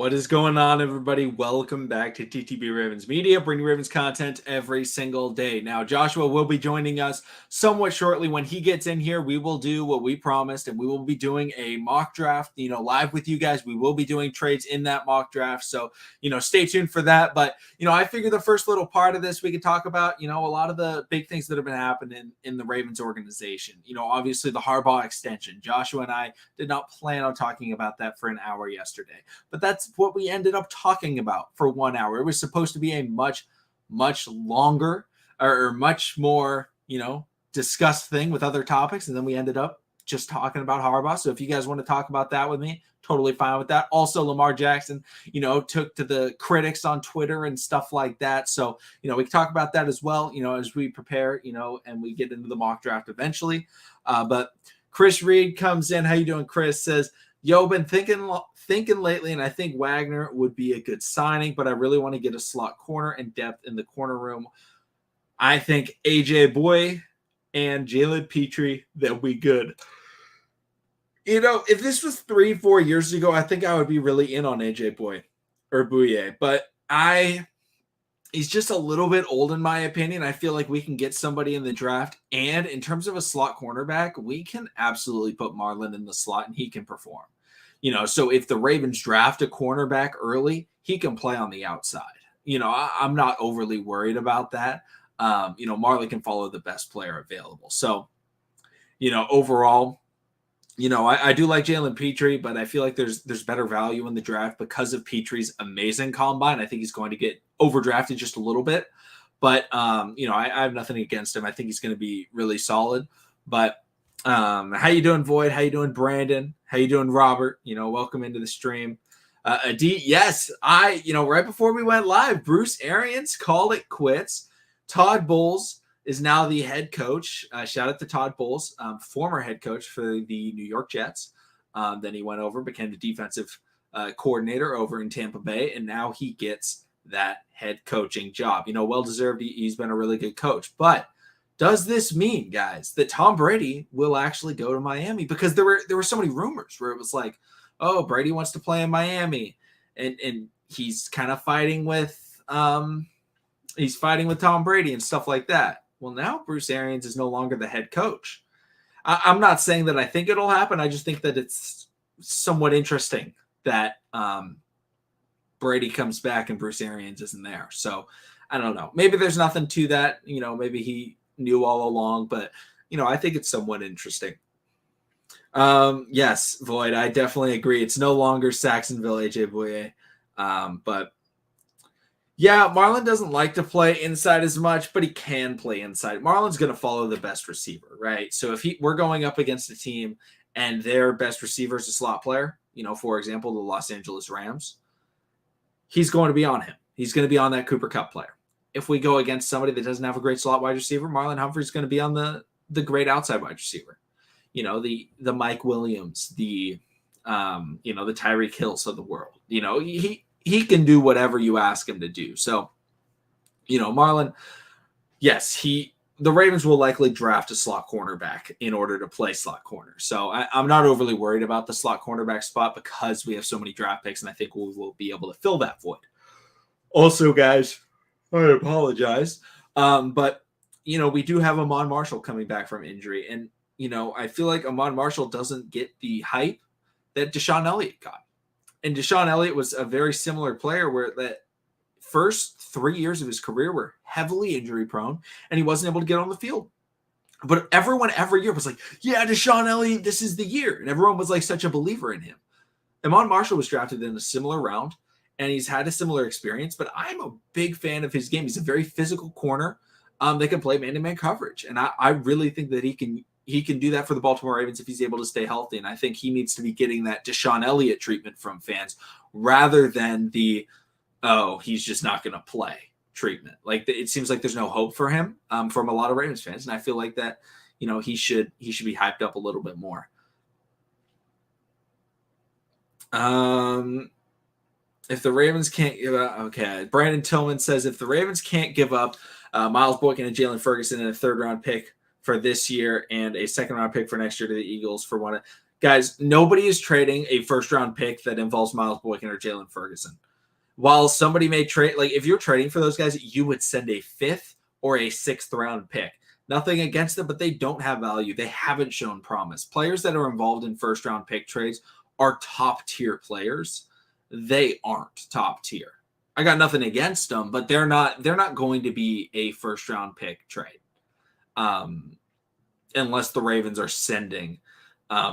What is going on, everybody? Welcome back to TTB Ravens Media, bringing Ravens content every single day. Now, Joshua will be joining us somewhat shortly. When he gets in here, we will do what we promised, and we will be doing a mock draft, live with you guys. We will be doing trades in that mock draft, so, stay tuned for that. But, I figure the first little part of this, we could talk about, a lot of the big things that have been happening in the Ravens organization. Obviously the Harbaugh extension. Joshua and I did not plan on talking about that for an hour yesterday, but that's what we ended up talking about for 1 hour. It was supposed to be a much longer or much more, discussed thing with other topics. And then we ended up just talking about Harbaugh. So if you guys want to talk about that with me, totally fine with that. Also, Lamar Jackson, took to the critics on Twitter and stuff like that. So, we can talk about that as well, as we prepare, and we get into the mock draft eventually. But Chris Reed comes in. How you doing, Chris? Says, yo, been thinking lately, and I think Wagner would be a good signing, but I really want to get a slot corner and depth in the corner room. I think AJ Boye and Jalen Petrie, they'll be good. If this was 3-4 years ago, I think I would be really in on AJ Boye or Boye, but he's just a little bit old in my opinion. I feel like we can get somebody in the draft, and in terms of a slot cornerback, we can absolutely put Marlon in the slot and he can perform. So if the Ravens draft a cornerback early, he can play on the outside. I'm not overly worried about that. Marlon can follow the best player available. So, overall, I do like Jalen Petrie, but I feel like there's better value in the draft because of Petrie's amazing combine. I think he's going to get overdrafted just a little bit, but I have nothing against him. I think he's going to be really solid. But how you doing, Void? How you doing, Brandon? How you doing, Robert? Welcome into the stream. Adi, yes, right before we went live, Bruce Arians called it quits. Todd Bowles is now the head coach. Shout out to Todd Bowles, former head coach for the New York Jets. Then he went over, became the defensive coordinator over in Tampa Bay, and now he gets that head coaching job. Well-deserved. He's been a really good coach. But does this mean, guys, that Tom Brady will actually go to Miami? Because there were so many rumors where it was like, oh, Brady wants to play in Miami, and he's kind of fighting with Tom Brady and stuff like that. Well, now Bruce Arians is no longer the head coach. I'm not saying that I think it'll happen. I just think that it's somewhat interesting that Brady comes back and Bruce Arians isn't there. So I don't know. Maybe there's nothing to that. Maybe he knew all along, but I think it's somewhat interesting. Yes, Void, I definitely agree. It's no longer Saxonville AJ Boye. But yeah, Marlon doesn't like to play inside as much, but he can play inside. Marlon's going to follow the best receiver, right? So if we're going up against a team and their best receiver is a slot player, for example, the Los Angeles Rams, he's going to be on him. He's going to be on that Cooper Kupp player. If we go against somebody that doesn't have a great slot wide receiver, Marlon Humphrey's going to be on the great outside wide receiver. The Mike Williams, the Tyreek Hills of the world. He can do whatever you ask him to do. So, Marlon, yes, the Ravens will likely draft a slot cornerback in order to play slot corner. So I'm not overly worried about the slot cornerback spot because we have so many draft picks, and I think we will be able to fill that void. Also, guys, I apologize. But, we do have Amon Marshall coming back from injury. And, I feel like Amon Marshall doesn't get the hype that Deshaun Elliott got. And Deshaun Elliott was a very similar player where that first 3 years of his career were heavily injury prone and he wasn't able to get on the field. But everyone every year was like, yeah, Deshaun Elliott, this is the year. And everyone was like such a believer in him. Amon Marshall was drafted in a similar round and he's had a similar experience, but I'm a big fan of his game. He's a very physical corner that can play man-to-man coverage. And I really think that he can do that for the Baltimore Ravens if he's able to stay healthy. And I think he needs to be getting that Deshaun Elliott treatment from fans rather than he's just not going to play treatment. Like it seems like there's no hope for him from a lot of Ravens fans. And I feel like that, he should be hyped up a little bit more. If the Ravens can't give up, okay. Brandon Tillman says if the Ravens can't give up Miles Boykin and Jalen Ferguson in a third-round pick for this year and a second-round pick for next year to the Eagles for one, Guys, nobody is trading a first-round pick that involves Miles Boykin or Jalen Ferguson. While somebody may trade, like if you're trading for those guys, you would send a 5th or a 6th-round pick. Nothing against them, but they don't have value. They haven't shown promise. Players that are involved in first-round pick trades are top-tier players. They aren't top tier. I got nothing against them, but they're not going to be a first-round pick trade. Unless the Ravens are sending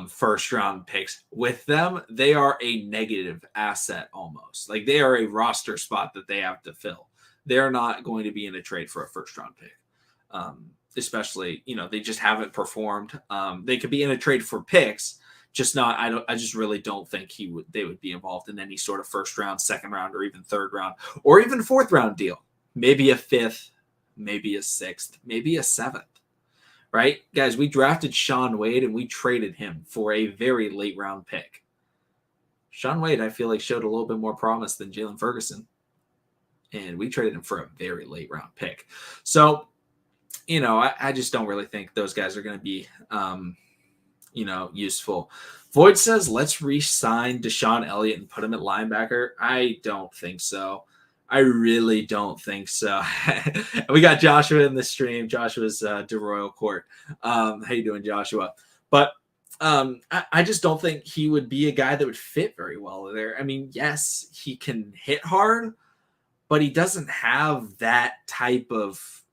first round picks with them, they are a negative asset almost. Like they are a roster spot that they have to fill. They're not going to be in a trade for a first round pick. Especially, they just haven't performed. They could be in a trade for picks, just not. I just really don't think they would be involved in any sort of first round, second round, or even third round, or even fourth round deal. Maybe a 5th, maybe a 6th, maybe a 7th. Right, guys, we drafted Shaun Wade and we traded him for a very late round pick. Shaun Wade, I feel like, showed a little bit more promise than Jalen Ferguson. And we traded him for a very late round pick. So, I just don't really think those guys are going to be, useful. Void says, let's re-sign Deshaun Elliott and put him at linebacker. I don't think so. I really don't think so. We got Joshua in the stream. Joshua's DeRoyal Court. How you doing, Joshua? But I just don't think he would be a guy that would fit very well there. I mean, yes, he can hit hard, but he doesn't have that type of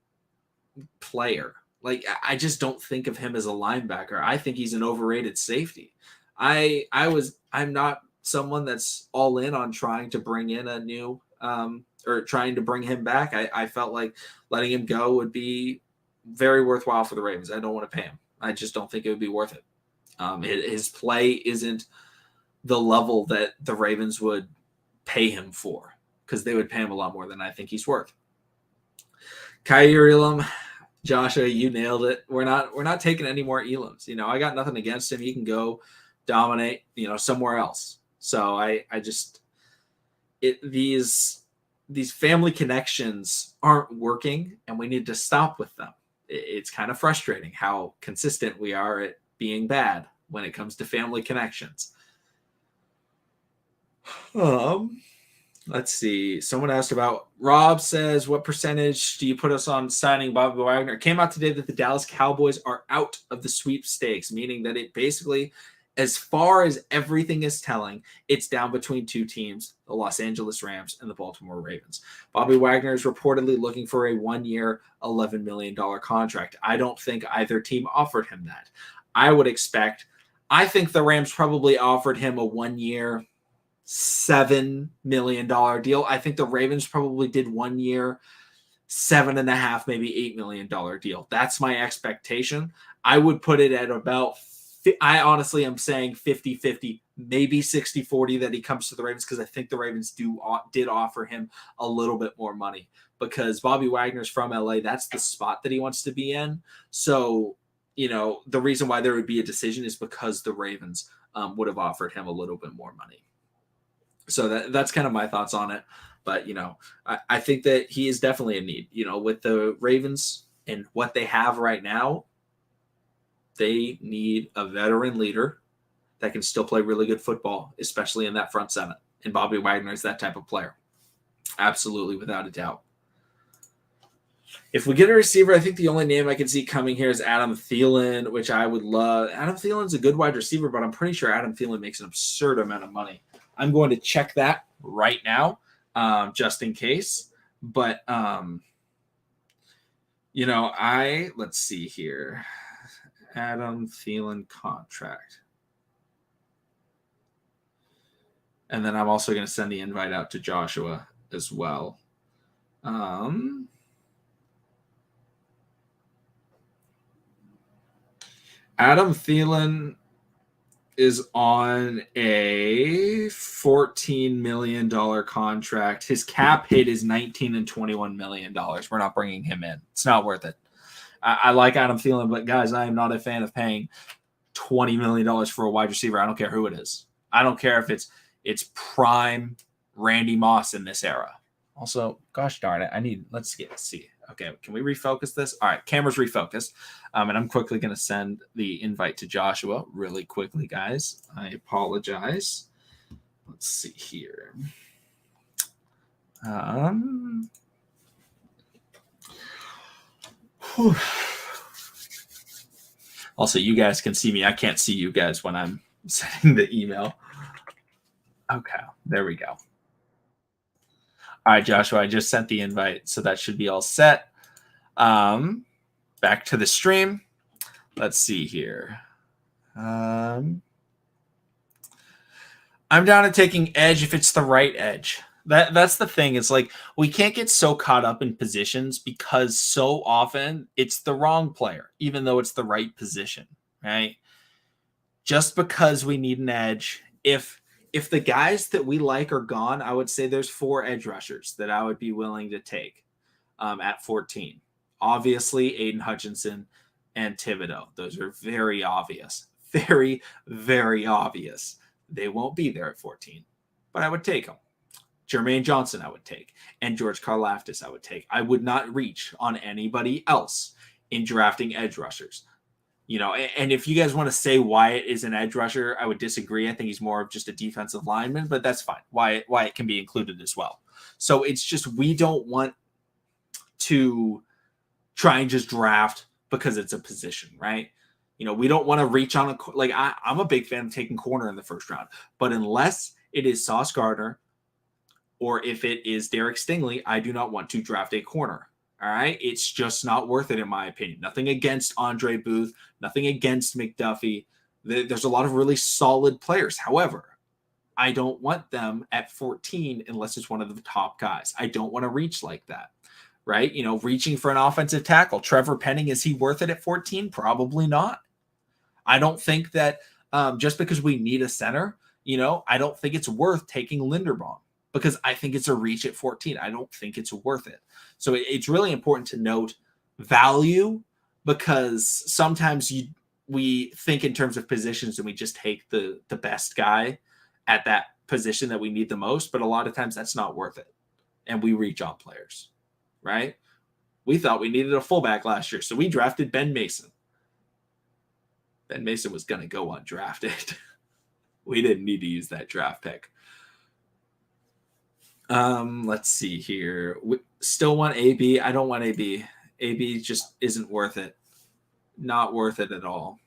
player. Like, I just don't think of him as a linebacker. I think he's an overrated safety. I'm not someone that's all in on trying to bring in a new or trying to bring him back. I felt like letting him go would be very worthwhile for the Ravens. I don't want to pay him. I just don't think it would be worth it. His play isn't the level that the Ravens would pay him for, because they would pay him a lot more than I think he's worth. Kyrie Elam, Joshua, you nailed it. We're not taking any more Elams. I got nothing against him. He can go dominate, somewhere else. So these family connections aren't working, and we need to stop with them. It's kind of frustrating how consistent we are at being bad when it comes to family connections. Let's see. Someone asked about, Rob says, what percentage do you put us on signing Bobby Wagner? It came out today that the Dallas Cowboys are out of the sweepstakes, meaning that it basically, as far as everything is telling, it's down between two teams, the Los Angeles Rams and the Baltimore Ravens. Bobby Wagner is reportedly looking for a 1-year, $11 million contract. I don't think either team offered him that. I think the Rams probably offered him a 1-year, $7 million deal. I think the Ravens probably did 1 year, $7.5, maybe $8 million deal. That's my expectation. I would put it at about, I honestly am saying 50-50, maybe 60-40 that he comes to the Ravens, because I think the Ravens did offer him a little bit more money, because Bobby Wagner's from LA. That's the spot that he wants to be in. So, the reason why there would be a decision is because the Ravens would have offered him a little bit more money. So that's kind of my thoughts on it. But, I think that he is definitely a need, with the Ravens and what they have right now. They need a veteran leader that can still play really good football, especially in that front seven. And Bobby Wagner is that type of player. Absolutely, without a doubt. If we get a receiver, I think the only name I can see coming here is Adam Thielen, which I would love. Adam Thielen's a good wide receiver, but I'm pretty sure Adam Thielen makes an absurd amount of money. I'm going to check that right now, just in case. But, let's see here. Adam Thielen contract. And then I'm also going to send the invite out to Joshua as well. Adam Thielen is on a $14 million contract. His cap hit is $19 and $21 million. We're not bringing him in. It's not worth it. I like Adam Thielen, but guys, I am not a fan of paying $20 million for a wide receiver. I don't care who it is. I don't care if it's prime Randy Moss in this era. Also, gosh darn it, let's see. Okay, can we refocus this? All right, camera's refocused. And I'm quickly going to send the invite to Joshua really quickly, guys. I apologize. Let's see here. Also, you guys can see me. I can't see you guys when I'm sending the email. Okay, there we go. All right, Joshua, I just sent the invite, so that should be all set. Back to the stream. Let's see here. I'm down to taking edge if it's the right edge. That's the thing. It's like we can't get so caught up in positions because so often it's the wrong player, even though it's the right position, right? Just because we need an edge, if the guys that we like are gone, I would say there's 4 edge rushers that I would be willing to take at 14. Obviously, Aiden Hutchinson and Thibodeau. Those are very obvious. Very, very obvious. They won't be there at 14, but I would take them. Jermaine Johnson, I would take. And George Karlaftis, I would take. I would not reach on anybody else in drafting edge rushers. You know, and if you guys want to say Wyatt is an edge rusher, I would disagree. I think he's more of just a defensive lineman, but that's fine. Wyatt can be included as well. So it's just we don't want to try and just draft because it's a position, right? You know, we don't want to reach on I'm a big fan of taking corner in the first round, but unless it is Sauce Gardner or if it is Derek Stingley, I do not want to draft a corner. All right. It's just not worth it, in my opinion. Nothing against Andre Booth, nothing against McDuffie. There's a lot of really solid players. However, I don't want them at 14 unless it's one of the top guys. I don't want to reach like that. Right? You know, reaching for an offensive tackle. Trevor Penning, is he worth it at 14? Probably not. I don't think that just because we need a center, you know, I don't think it's worth taking Linderbaum because I think it's a reach at 14. I don't think it's worth it. So it's really important to note value because sometimes we think in terms of positions and we just take the best guy at that position that we need the most, but a lot of times that's not worth it. And we reach on players. Right? We thought we needed a fullback last year, so we drafted Ben Mason. Ben Mason was going to go undrafted. We didn't need to use that draft pick. Let's see here. We still want AB. I don't want AB. AB just isn't worth it. Not worth it at all.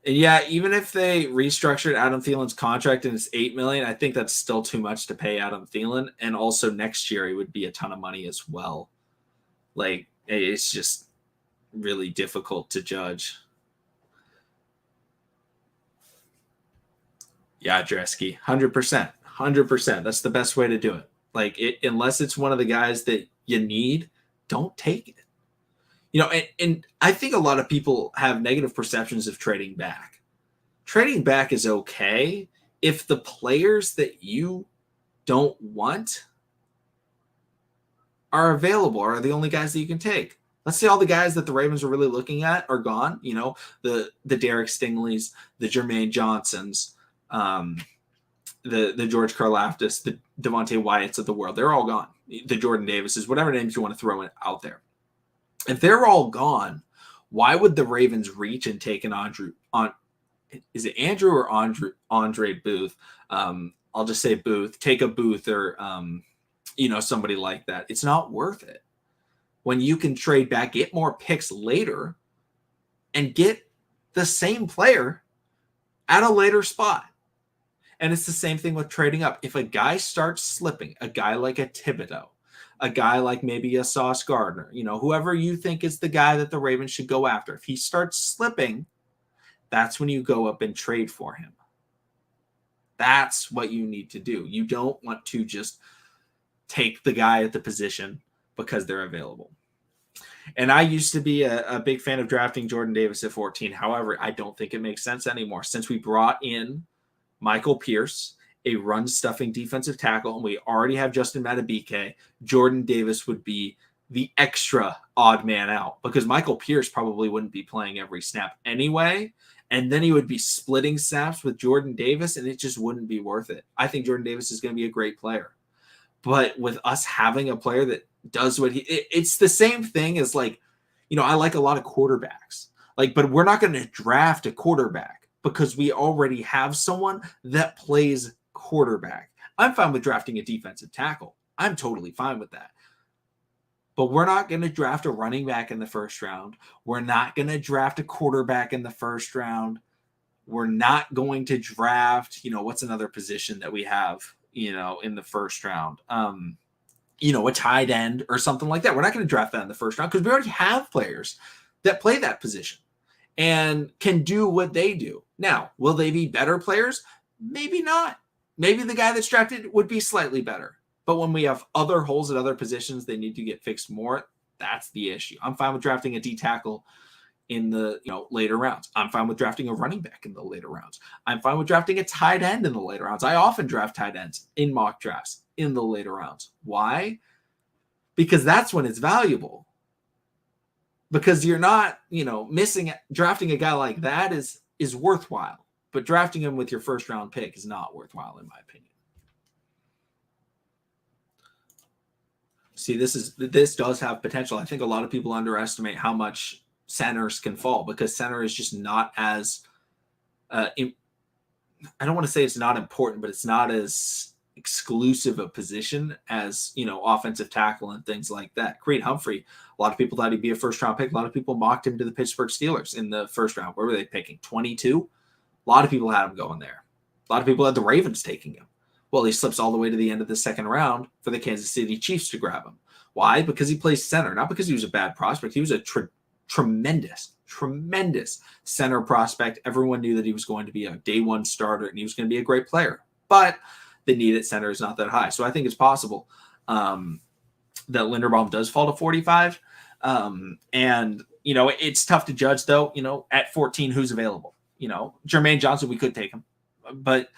And yeah, even if they restructured Adam Thielen's contract and it's $8 million, I think that's still too much to pay Adam Thielen. And also next year, it would be a ton of money as well. Like, it's just really difficult to judge. Yeah, Dresky, 100%. 100%. That's the best way to do it. Like, unless it's one of the guys that you need, don't take it. You know, and I think a lot of people have negative perceptions of trading back. Trading back is okay if the players that you don't want are available, are the only guys that you can take. Let's say all the guys that the Ravens are really looking at are gone. You know, the Derek Stingleys, the Jermaine Johnsons, the George Karlaftis, the Devontae Wyatts of the world. They're all gone. The Jordan Davises, whatever names you want to throw out there. If they're all gone, why would the Ravens reach and take an is it Andrew or Andre Booth? I'll just say Booth. Take a Booth or somebody like that. It's not worth it. When you can trade back, get more picks later, and get the same player at a later spot. And it's the same thing with trading up. If a guy starts slipping, a guy like a Thibodeau, a guy like maybe a Sauce Gardner, whoever you think is the guy that the Ravens should go after. If he starts slipping, that's when you go up and trade for him. That's what you need to do. You don't want to just take the guy at the position because they're available. And I used to be a big fan of drafting Jordan Davis at 14. However, I don't think it makes sense anymore. Since we brought in Michael Pierce, a run-stuffing defensive tackle, and we already have Justin Madubuike, Jordan Davis would be the extra odd man out because Michael Pierce probably wouldn't be playing every snap anyway, and then he would be splitting snaps with Jordan Davis, and it just wouldn't be worth it. I think Jordan Davis is going to be a great player. But with us having a player that does what it's the same thing as like, I like a lot of quarterbacks. Like, but we're not going to draft a quarterback because we already have someone that plays quarterback. I'm fine with drafting a defensive tackle. I'm totally fine with that. But we're not going to draft a running back in the first round. We're not going to draft a quarterback in the first round. We're not going to draft, what's another position that we have, in the first round? A tight end or something like that. We're not going to draft that in the first round because we already have players that play that position and can do what they do. Now, will they be better players? Maybe not. Maybe the guy that's drafted would be slightly better. But when we have other holes at other positions, they need to get fixed more. That's the issue. I'm fine with drafting a D tackle in the later rounds. I'm fine with drafting a running back in the later rounds. I'm fine with drafting a tight end in the later rounds. I often draft tight ends in mock drafts in the later rounds. Why? Because that's when it's valuable. Because you're not, missing drafting a guy like that is worthwhile. But drafting him with your first round pick is not worthwhile, in my opinion. See, this does have potential. I think a lot of people underestimate how much centers can fall because center is just not as I don't want to say it's not important, but it's not as exclusive a position as offensive tackle and things like that. Creed Humphrey, a lot of people thought he'd be a first round pick. A lot of people mocked him to the Pittsburgh Steelers in the first round. Where were they picking? 22. A lot of people had him going there. A lot of people had the Ravens taking him. Well, he slips all the way to the end of the second round for the Kansas City Chiefs to grab him. Why? Because he plays center, not because he was a bad prospect. He was a tremendous center prospect. Everyone knew that he was going to be a day one starter and he was going to be a great player. But the need at center is not that high. So I think it's possible that Linderbaum does fall to 45. And, it's tough to judge, though, at 14, who's available. Jermaine Johnson, we could take him. But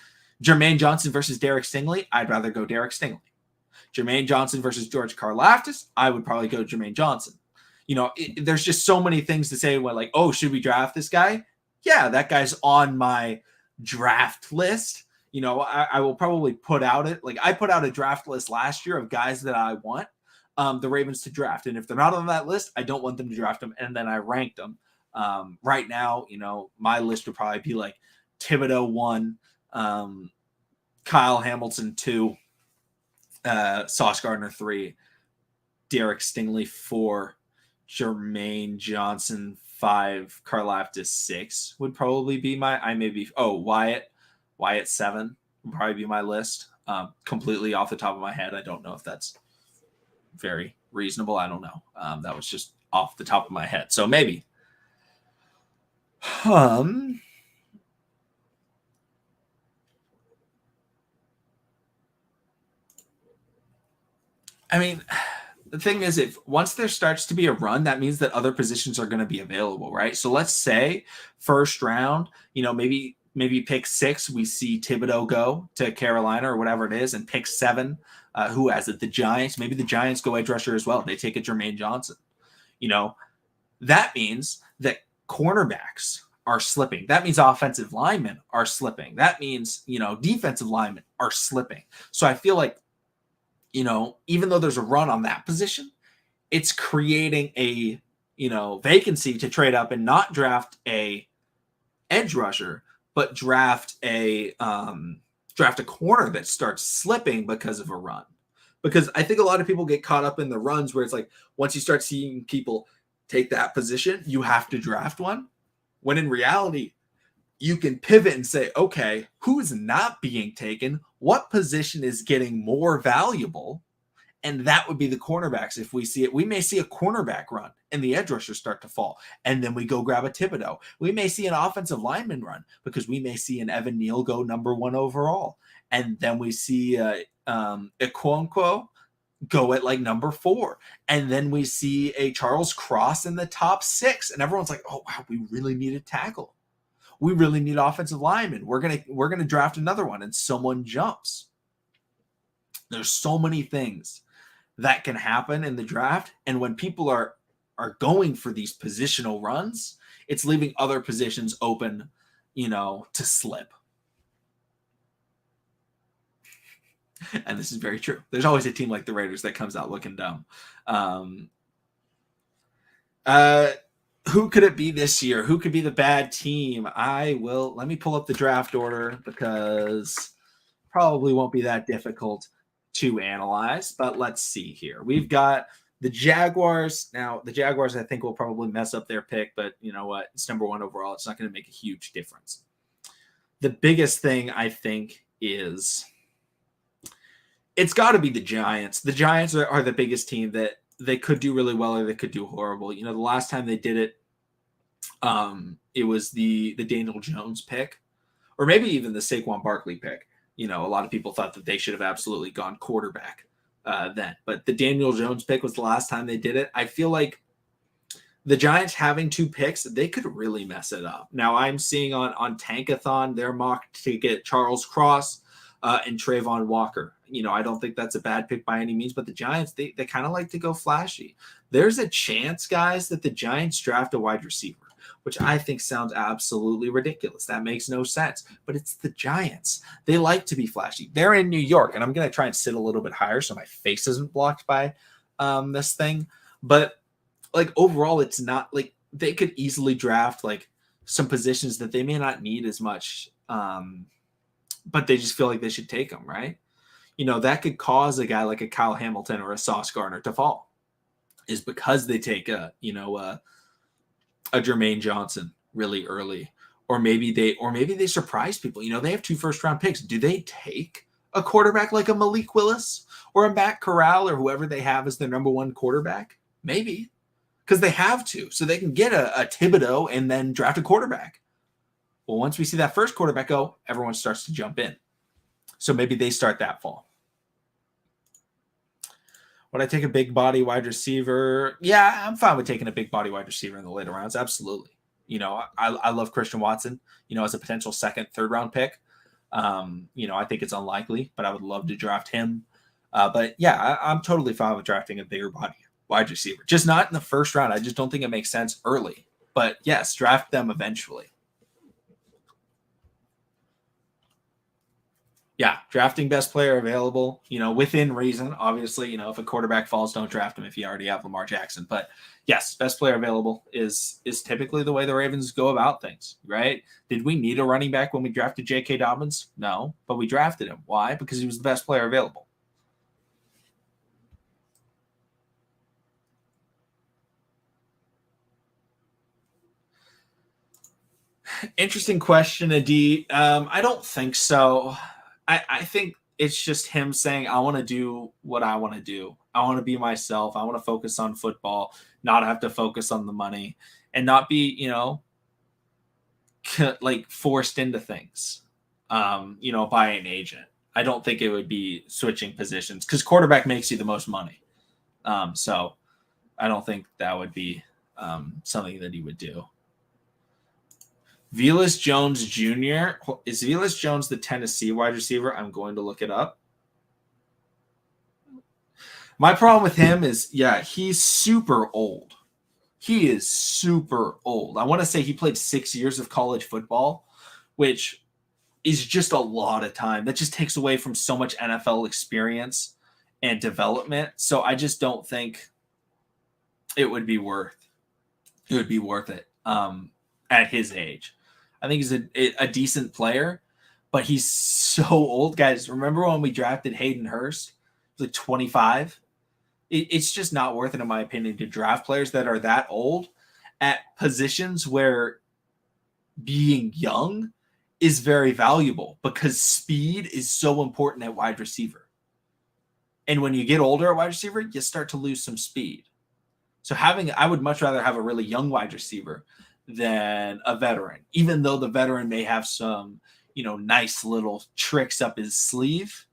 Jermaine Johnson versus Derek Stingley, I'd rather go Derek Stingley. Jermaine Johnson versus George Karlaftis, I would probably go Jermaine Johnson. There's just so many things to say. Like, oh, should we draft this guy? Yeah, that guy's on my draft list. I will probably put out I put out a draft list last year of guys that I want the Ravens to draft. And if they're not on that list, I don't want them to draft them. And then I ranked them. Right now, my list would probably be like Thibodeau 1, Kyle Hamilton 2, Sauce Gardner 3, Derek Stingley 4, Jermaine Johnson 5, Karlaftis 6 would probably be Wyatt 7 would probably be my list. Completely off the top of my head. I don't know if that's very reasonable. I don't know. That was just off the top of my head. So maybe. I mean, the thing is, if once there starts to be a run, that means that other positions are going to be available, right? So let's say first round, maybe pick 6, we see Thibodeau go to Carolina or whatever it is, and pick 7, who has it? The Giants. Maybe the Giants go edge rusher as well. They take a Jermaine Johnson. That means that cornerbacks are slipping. That means offensive linemen are slipping. That means, defensive linemen are slipping. So I feel like, even though there's a run on that position, it's creating a, vacancy to trade up and not draft a edge rusher, but draft a corner that starts slipping because of a run. Because I think a lot of people get caught up in the runs where it's like, once you start seeing people take that position, you have to draft one. When in reality, you can pivot and say, okay, who's not being taken? What position is getting more valuable? And that would be the cornerbacks. If we see it, we may see a cornerback run and the edge rushers start to fall. And then we go grab a Thibodeau. We may see an offensive lineman run because we may see an Evan Neal go number 1 overall. And then we see Okonkwo go at like number 4. And then we see a Charles Cross in the top 6. And everyone's like, oh, wow, we really need a tackle. We really need offensive linemen. We're gonna draft another one, and someone jumps. There's so many things that can happen in the draft, and when people are going for these positional runs, it's leaving other positions open, to slip. And this is very true. There's always a team like the Raiders that comes out looking dumb. Um, who could it be this year? Who could be the bad team? Let me pull up the draft order because probably won't be that difficult to analyze, but let's see here. We've got the Jaguars. Now, the Jaguars, I think, will probably mess up their pick, but you know what? It's number one overall. It's not going to make a huge difference. The biggest thing, I think, is it's got to be the Giants. The Giants are the biggest team that they could do really well or they could do horrible. You know, the last time they did it was the Daniel Jones pick, or maybe even the Saquon Barkley pick. You know, a lot of people thought that they should have absolutely gone quarterback then. But the Daniel Jones pick was the last time they did it. I feel like the Giants having 2 picks, they could really mess it up. Now, I'm seeing on Tankathon, they're mocked to get Charles Cross and Trayvon Walker. You know, I don't think that's a bad pick by any means, but the Giants, they kind of like to go flashy. There's a chance, guys, that the Giants draft a wide receiver, which I think sounds absolutely ridiculous. That makes no sense, but it's the Giants. They like to be flashy. They're in New York, and I'm going to try and sit a little bit higher so my face isn't blocked by this thing. But, like, overall, it's not like they could easily draft, like, some positions that they may not need as much, but they just feel like they should take them, right? You know, that could cause a guy like a Kyle Hamilton or a Sauce Gardner to fall, is because they take a Jermaine Johnson really early, or maybe they surprise people. You know, they have 2 first-round picks. Do they take a quarterback like a Malik Willis or a Matt Corral or whoever they have as their number 1 quarterback? Maybe, because they have to, so they can get a Thibodeau and then draft a quarterback. Well, once we see that first quarterback go, everyone starts to jump in. So maybe they start that fall. Would I take a big body wide receiver? Yeah, I'm fine with taking a big body wide receiver in the later rounds. Absolutely. You know, I love Christian Watson, you know, as a potential 2nd, 3rd round pick. You know, I think it's unlikely, but I would love to draft him. But yeah, I'm totally fine with drafting a bigger body wide receiver. Just not in the 1st round. I just don't think it makes sense early. But yes, draft them eventually. Yeah, drafting best player available, you know, within reason. Obviously, you know, if a quarterback falls, don't draft him if you already have Lamar Jackson. But yes, best player available is typically the way the Ravens go about things, right? Did we need a running back when we drafted J.K. Dobbins? No, but we drafted him. Why? Because he was the best player available. Interesting question, Adi. I don't think so. I think it's just him saying, I want to do what I want to do. I want to be myself. I want to focus on football, not have to focus on the money, and not be, you know, like forced into things, you know, by an agent. I don't think it would be switching positions because quarterback makes you the most money. So I don't think that would be something that he would do. Velus Jones Jr. Is Velus Jones the Tennessee wide receiver? I'm going to look it up. My problem with him is, yeah, he's super old. He is super old. I want to say he played 6 years of college football, which is just a lot of time. That just takes away from so much NFL experience and development. So I just don't think it would be worth it at his age. I think he's a decent player, but he's so old. Guys, remember when we drafted Hayden Hurst? He was like 25. It's just not worth it, in my opinion, to draft players that are that old at positions where being young is very valuable, because speed is so important at wide receiver. And when you get older at wide receiver, you start to lose some speed. So I would much rather have a really young wide receiver than a veteran, even though the veteran may have some, you know, nice little tricks up his sleeve.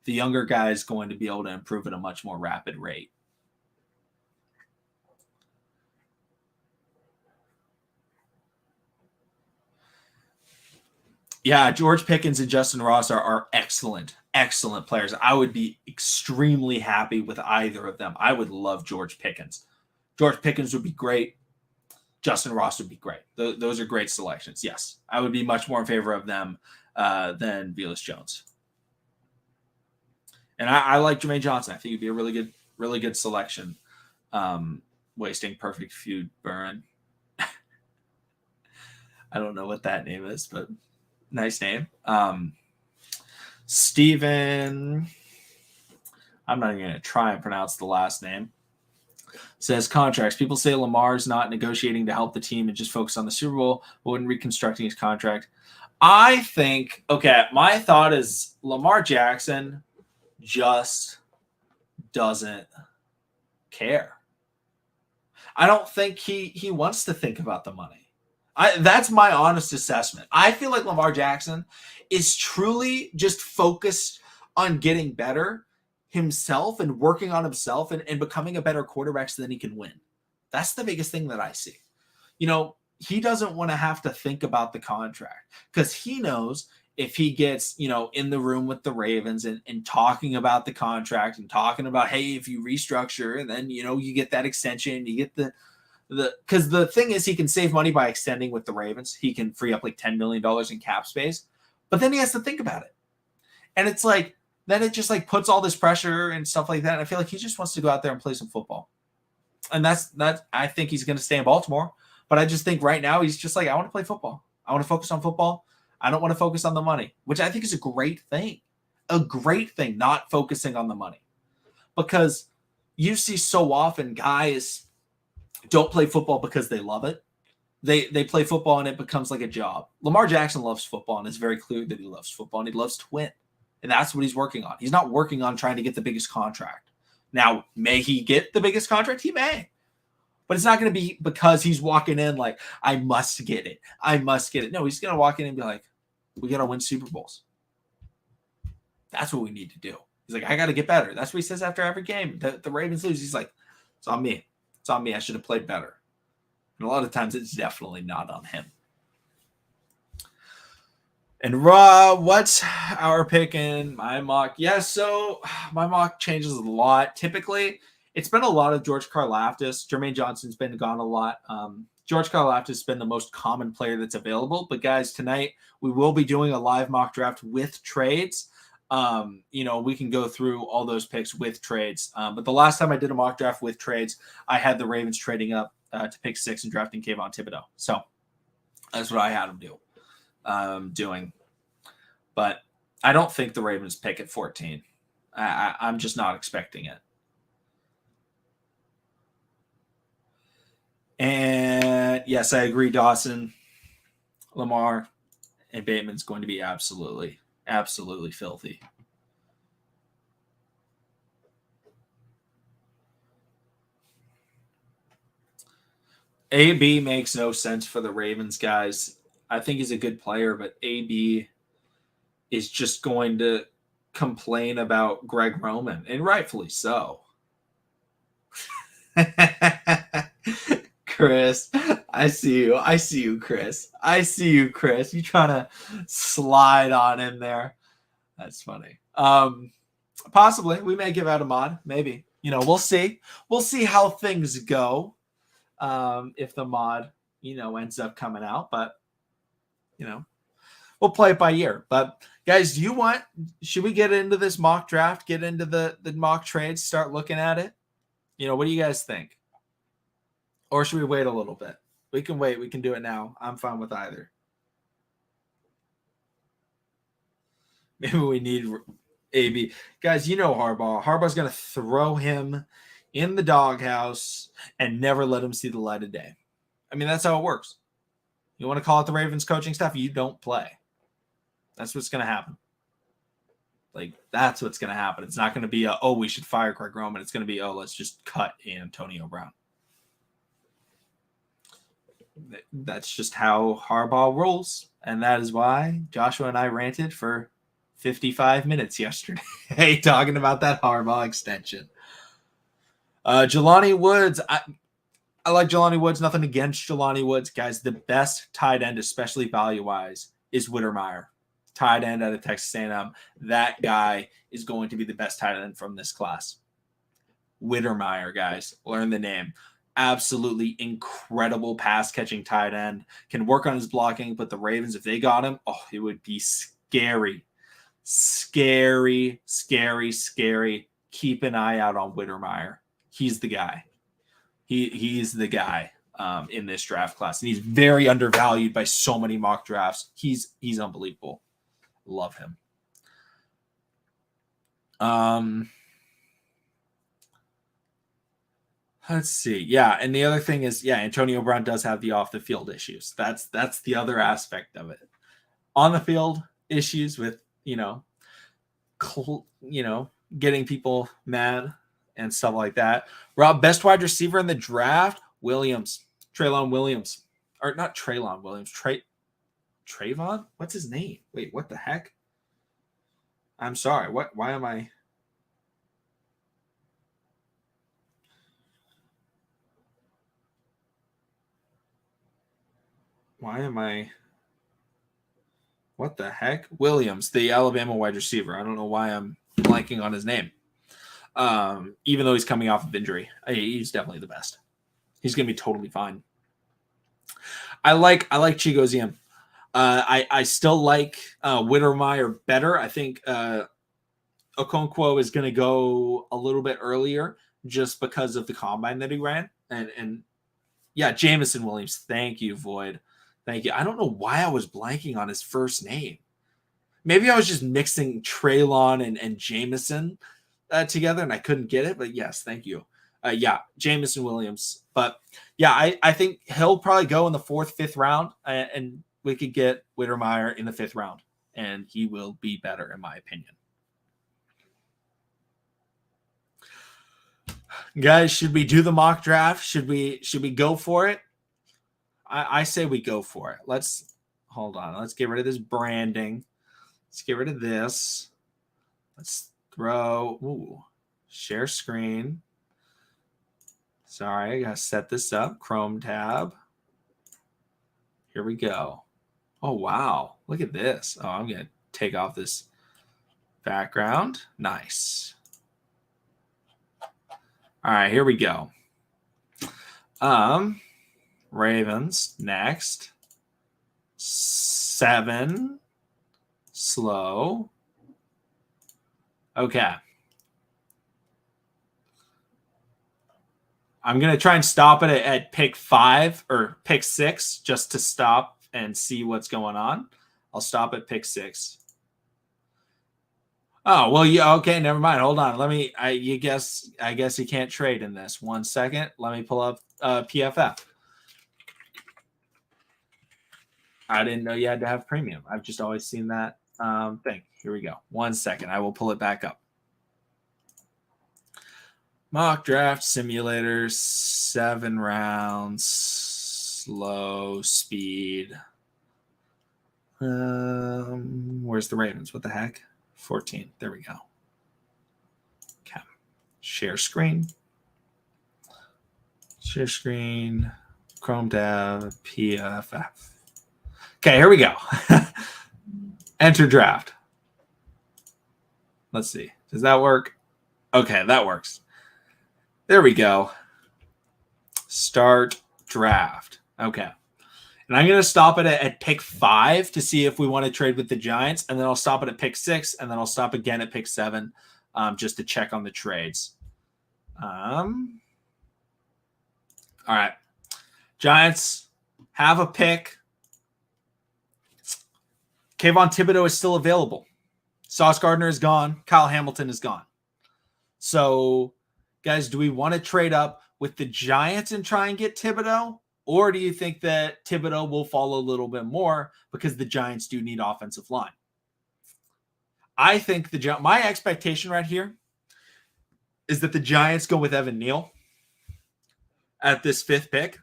The younger guy is going to be able to improve at a much more rapid rate. Yeah, George Pickens and Justin Ross are excellent, excellent players. I would be extremely happy with either of them. I would love George Pickens. George Pickens would be great. Justin Ross would be great. Those are great selections. Yes, I would be much more in favor of them than Velus Jones. And I like Jermaine Johnson. I think he'd be a really good selection. Wasting perfect feud burn. I don't know what that name is, but nice name. Steven, I'm not even going to try and pronounce the last name. Says contracts. People say Lamar's not negotiating to help the team and just focus on the Super Bowl, but when reconstructing his contract. I think, okay, my thought is Lamar Jackson just doesn't care. I don't think he wants to think about the money. That's my honest assessment. I feel like Lamar Jackson is truly just focused on getting better himself and working on himself and becoming a better quarterback so then he can win. That's the biggest thing that I see. You know, he doesn't want to have to think about the contract because he knows if he gets, you know, in the room with the Ravens and talking about the contract and talking about, hey, if you restructure and then, you know, you get that extension, you get because the thing is he can save money by extending with the Ravens. He can free up like $10 million in cap space, but then he has to think about it. And it's like, then it just like puts all this pressure and stuff like that. And I feel like he just wants to go out there and play some football. And that's I think he's going to stay in Baltimore. But I just think right now he's just like, I want to play football. I want to focus on football. I don't want to focus on the money, which I think is a great thing. A great thing, not focusing on the money. Because you see so often guys don't play football because they love it. They play football and it becomes like a job. Lamar Jackson loves football and it's very clear that he loves football and he loves to win. And that's what he's working on. He's not working on trying to get the biggest contract. Now, may he get the biggest contract? He may. But it's not going to be because he's walking in like, I must get it. I must get it. No, he's going to walk in and be like, we got to win Super Bowls. That's what we need to do. He's like, I got to get better. That's what he says after every game. The Ravens lose. He's like, it's on me. It's on me. I should have played better. And a lot of times it's definitely not on him. And what's our pick in my mock? Yeah, so my mock changes a lot. Typically, it's been a lot of George Karlaftis. Jermaine Johnson's been gone a lot. George Karlaftis has been the most common player that's available. But guys, tonight we will be doing a live mock draft with trades. You know, we can go through all those picks with trades. But the last time I did a mock draft with trades, I had the Ravens trading up to pick 6 and drafting Kayvon Thibodeau. So that's what I had them doing. But I don't think the Ravens pick at 14. I'm just not expecting it. And yes, I agree, Dawson, Lamar, and Bateman's going to be absolutely filthy. AB makes no sense for the Ravens, guys. I think he's a good player, but AB is just going to complain about Greg Roman, and rightfully so. Chris, I see you, Chris. You trying to slide on in there. That's funny. Possibly. We may give out a mod. Maybe. You know, we'll see. We'll see how things go. If the mod, you know, ends up coming out. But, you know, we'll play it by ear. But, guys, should we get into this mock draft? Get into the mock trades? Start looking at it? You know, what do you guys think? Or should we wait a little bit? We can wait. We can do it now. I'm fine with either. Maybe we need AB. Guys, you know Harbaugh. Harbaugh's going to throw him in the doghouse and never let him see the light of day. I mean, that's how it works. You want to call it the Ravens coaching staff? You don't play. That's what's going to happen. Like, that's what's going to happen. It's not going to be we should fire Greg Roman. It's going to be, let's just cut Antonio Brown. That's just how Harbaugh rolls. And that is why Joshua and I ranted for 55 minutes yesterday talking about that Harbaugh extension. Jelani Woods. I like Jelani Woods. Nothing against Jelani Woods. Guys, the best tight end, especially value-wise, is Whittermeyer. Tight end out of Texas A&M. That guy is going to be the best tight end from this class. Whittermeyer, guys. Learn the name. Absolutely incredible pass-catching tight end. Can work on his blocking, but the Ravens, if they got him, it would be scary. Scary, scary, scary. Keep an eye out on Whittemire. He's the guy. He's the guy in this draft class, and he's very undervalued by so many mock drafts. He's unbelievable. Love him. Let's see. Yeah, and the other thing is, yeah, Antonio Brown does have the off the field issues. That's the other aspect of it. On the field issues with getting people mad and stuff like that. Rob, best wide receiver in the draft, Treylon Williams, or not Treylon Williams, Trayvon. What's his name? Wait, what the heck? I'm sorry. What? Why am I? What the heck? Williams, the Alabama wide receiver. I don't know why I'm blanking on his name. Even though he's coming off of injury, he's definitely the best. He's going to be totally fine. I like Chigozian. I still like Whittemire better. I think Okonkwo is going to go a little bit earlier just because of the combine that he ran. And yeah, Jamison Williams. Thank you, Void. Thank you. I don't know why I was blanking on his first name. Maybe I was just mixing Treylon and Jamison together and I couldn't get it. But yes, thank you. Yeah, Jamison Williams. But yeah, I think he'll probably go in the 4th, 5th round. And we could get Whittemire in the 5th round. And he will be better, in my opinion. Guys, should we do the mock draft? Should we go for it? I say we go for it. Let's hold on. Let's get rid of this branding. Let's get rid of this. Let's share screen. Sorry, I gotta set this up. Chrome tab. Here we go. Oh wow, look at this. Oh, I'm gonna take off this background. Nice. All right, here we go. Ravens next. 7. Slow. Okay. I'm going to try and stop it at pick 5 or pick 6 just to stop and see what's going on. I'll stop at pick 6. Oh, well, yeah, okay, never mind. Hold on. I guess you can't trade in this. 1 second. Let me pull up PFF. I didn't know you had to have premium. I've just always seen that thing. Here we go. 1 second. I will pull it back up. Mock draft simulator, 7 rounds, slow speed. Where's the Ravens? What the heck? 14. There we go. Okay. Share screen. Share screen. Chrome tab. PFF. Okay, here we go. Enter draft. Let's see. Does that work? Okay, that works. There we go. Start draft. Okay. And I'm going to stop it at pick 5 to see if we want to trade with the Giants. And then I'll stop it at pick 6. And then I'll stop again at pick 7 just to check on the trades. All right. Giants have a pick. Kayvon Thibodeau is still available. Sauce Gardner is gone. Kyle Hamilton is gone. So, guys, do we want to trade up with the Giants and try and get Thibodeau? Or do you think that Thibodeau will fall a little bit more because the Giants do need offensive line? I think my expectation right here is that the Giants go with Evan Neal at this 5th pick.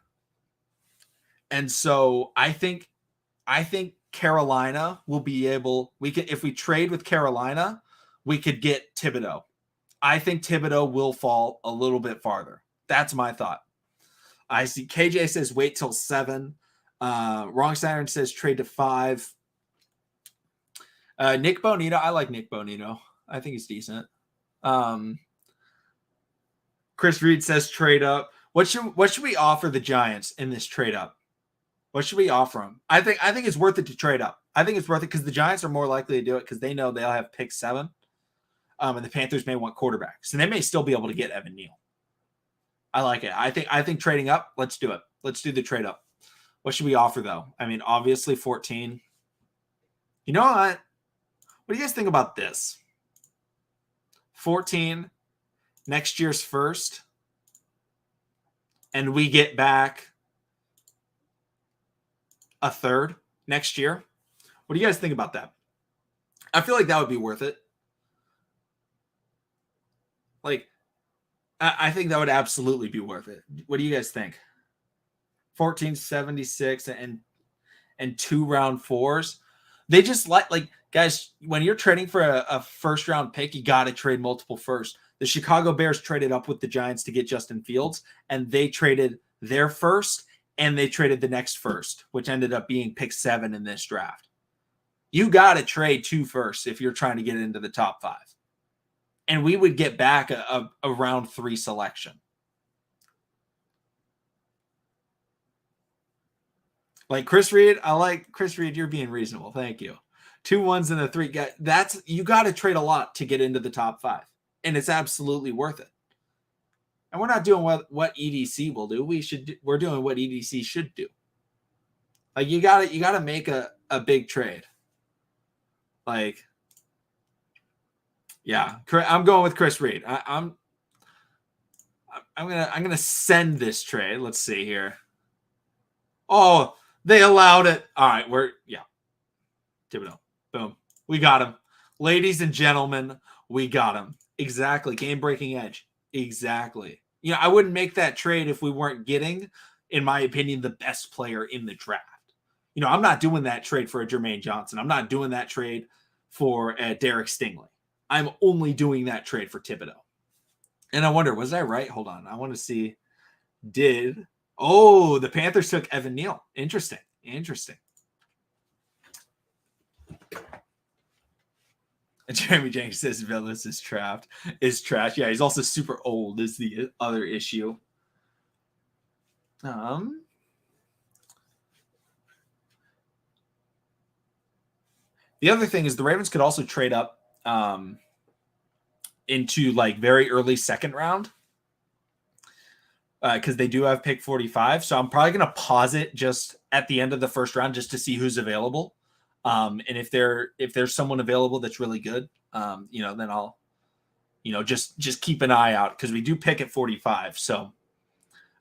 And so I think Carolina will be able, if we trade with Carolina, we could get Thibodeau. I think Thibodeau will fall a little bit farther. That's my thought. I see KJ says wait till 7. Wrong Siren says trade to 5. Nick Bonito. I like Nick Bonito. I think he's decent. Chris Reed says trade up. What should we offer the Giants in this trade up? What should we offer him? I think it's worth it to trade up. I think it's worth it because the Giants are more likely to do it because they know they'll have pick 7. And the Panthers may want quarterback. So they may still be able to get Evan Neal. I like it. I think trading up, let's do it. Let's do the trade up. What should we offer though? I mean, obviously 14. You know what? What do you guys think about this? 14, next year's first, and we get back a third next year. What do you guys think about that? I feel like that would be worth it. Like, I think that would absolutely be worth it. What do you guys think? 1476 and 2 round 4s. They just like guys, when you're trading for a first round pick, you got to trade multiple first. The Chicago Bears traded up with the Giants to get Justin Fields, and they traded their first and they traded the next first, which ended up being pick 7 in this draft. You got to trade 2 firsts if you're trying to get into the top 5. And we would get back a round 3 selection. Like Chris Reed, I like Chris Reed. You're being reasonable. Thank you. 2 1s and a 3. That's you got to trade a lot to get into the top 5, and it's absolutely worth it. And we're not doing what EDC will do. We're doing what EDC should do. Like you got to make a big trade. Like. Yeah, I'm going with Chris Reed. I'm gonna send this trade. Let's see here. Oh, they allowed it. All right, Thibodeau. Boom. We got him. Ladies and gentlemen, we got him. Exactly. Game-breaking edge. Exactly. You know, I wouldn't make that trade if we weren't getting, in my opinion, the best player in the draft. You know, I'm not doing that trade for a Jermaine Johnson. I'm not doing that trade for Derek Stingley. I'm only doing that trade for Thibodeau. And I wonder, was I right? Hold on. I want to see. The Panthers took Evan Neal. Interesting. And Jeremy Jenkins says Villas is trash. Yeah, he's also super old is the other issue. The other thing is the Ravens could also trade up into like very early second round because they do have pick 45. So I'm probably going to pause it just at the end of the first round just to see who's available. And if there's someone available that's really good, then I'll, just keep an eye out because we do pick at 45. So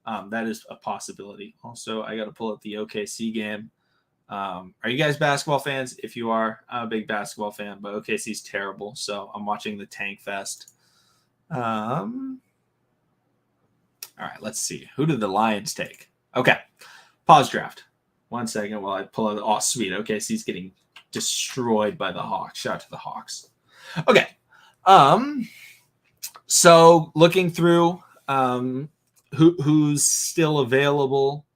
that is a possibility. Also, I got to pull up the OKC game. Are you guys basketball fans? If you are, I'm a big basketball fan, but OKC's terrible. So I'm watching the Tank Fest. All right, let's see. Who did the Lions take? Okay. Pause draft. 1 second while I pull out. Oh, sweet. OKC's getting destroyed by the Hawks. Shout out to the Hawks. Okay. So looking through who's still available.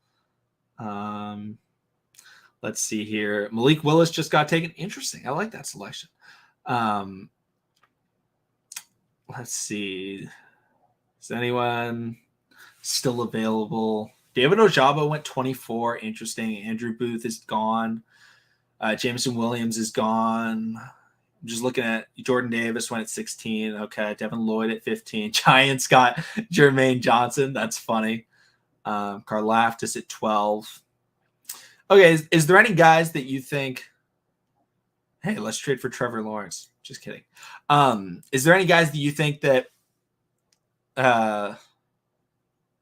Let's see here. Malik Willis just got taken. Interesting. I like that selection. Let's see. Is anyone still available? David Ojabo went 24. Interesting. Andrew Booth is gone. Jameson Williams is gone. I'm just looking at Jordan Davis went at 16. Okay. Devin Lloyd at 15. Giants got Jermaine Johnson. That's funny. Karlaftis at 12. Okay, is there any guys that you think, hey, let's trade for Trevor Lawrence? Just kidding. Is there any guys that you think that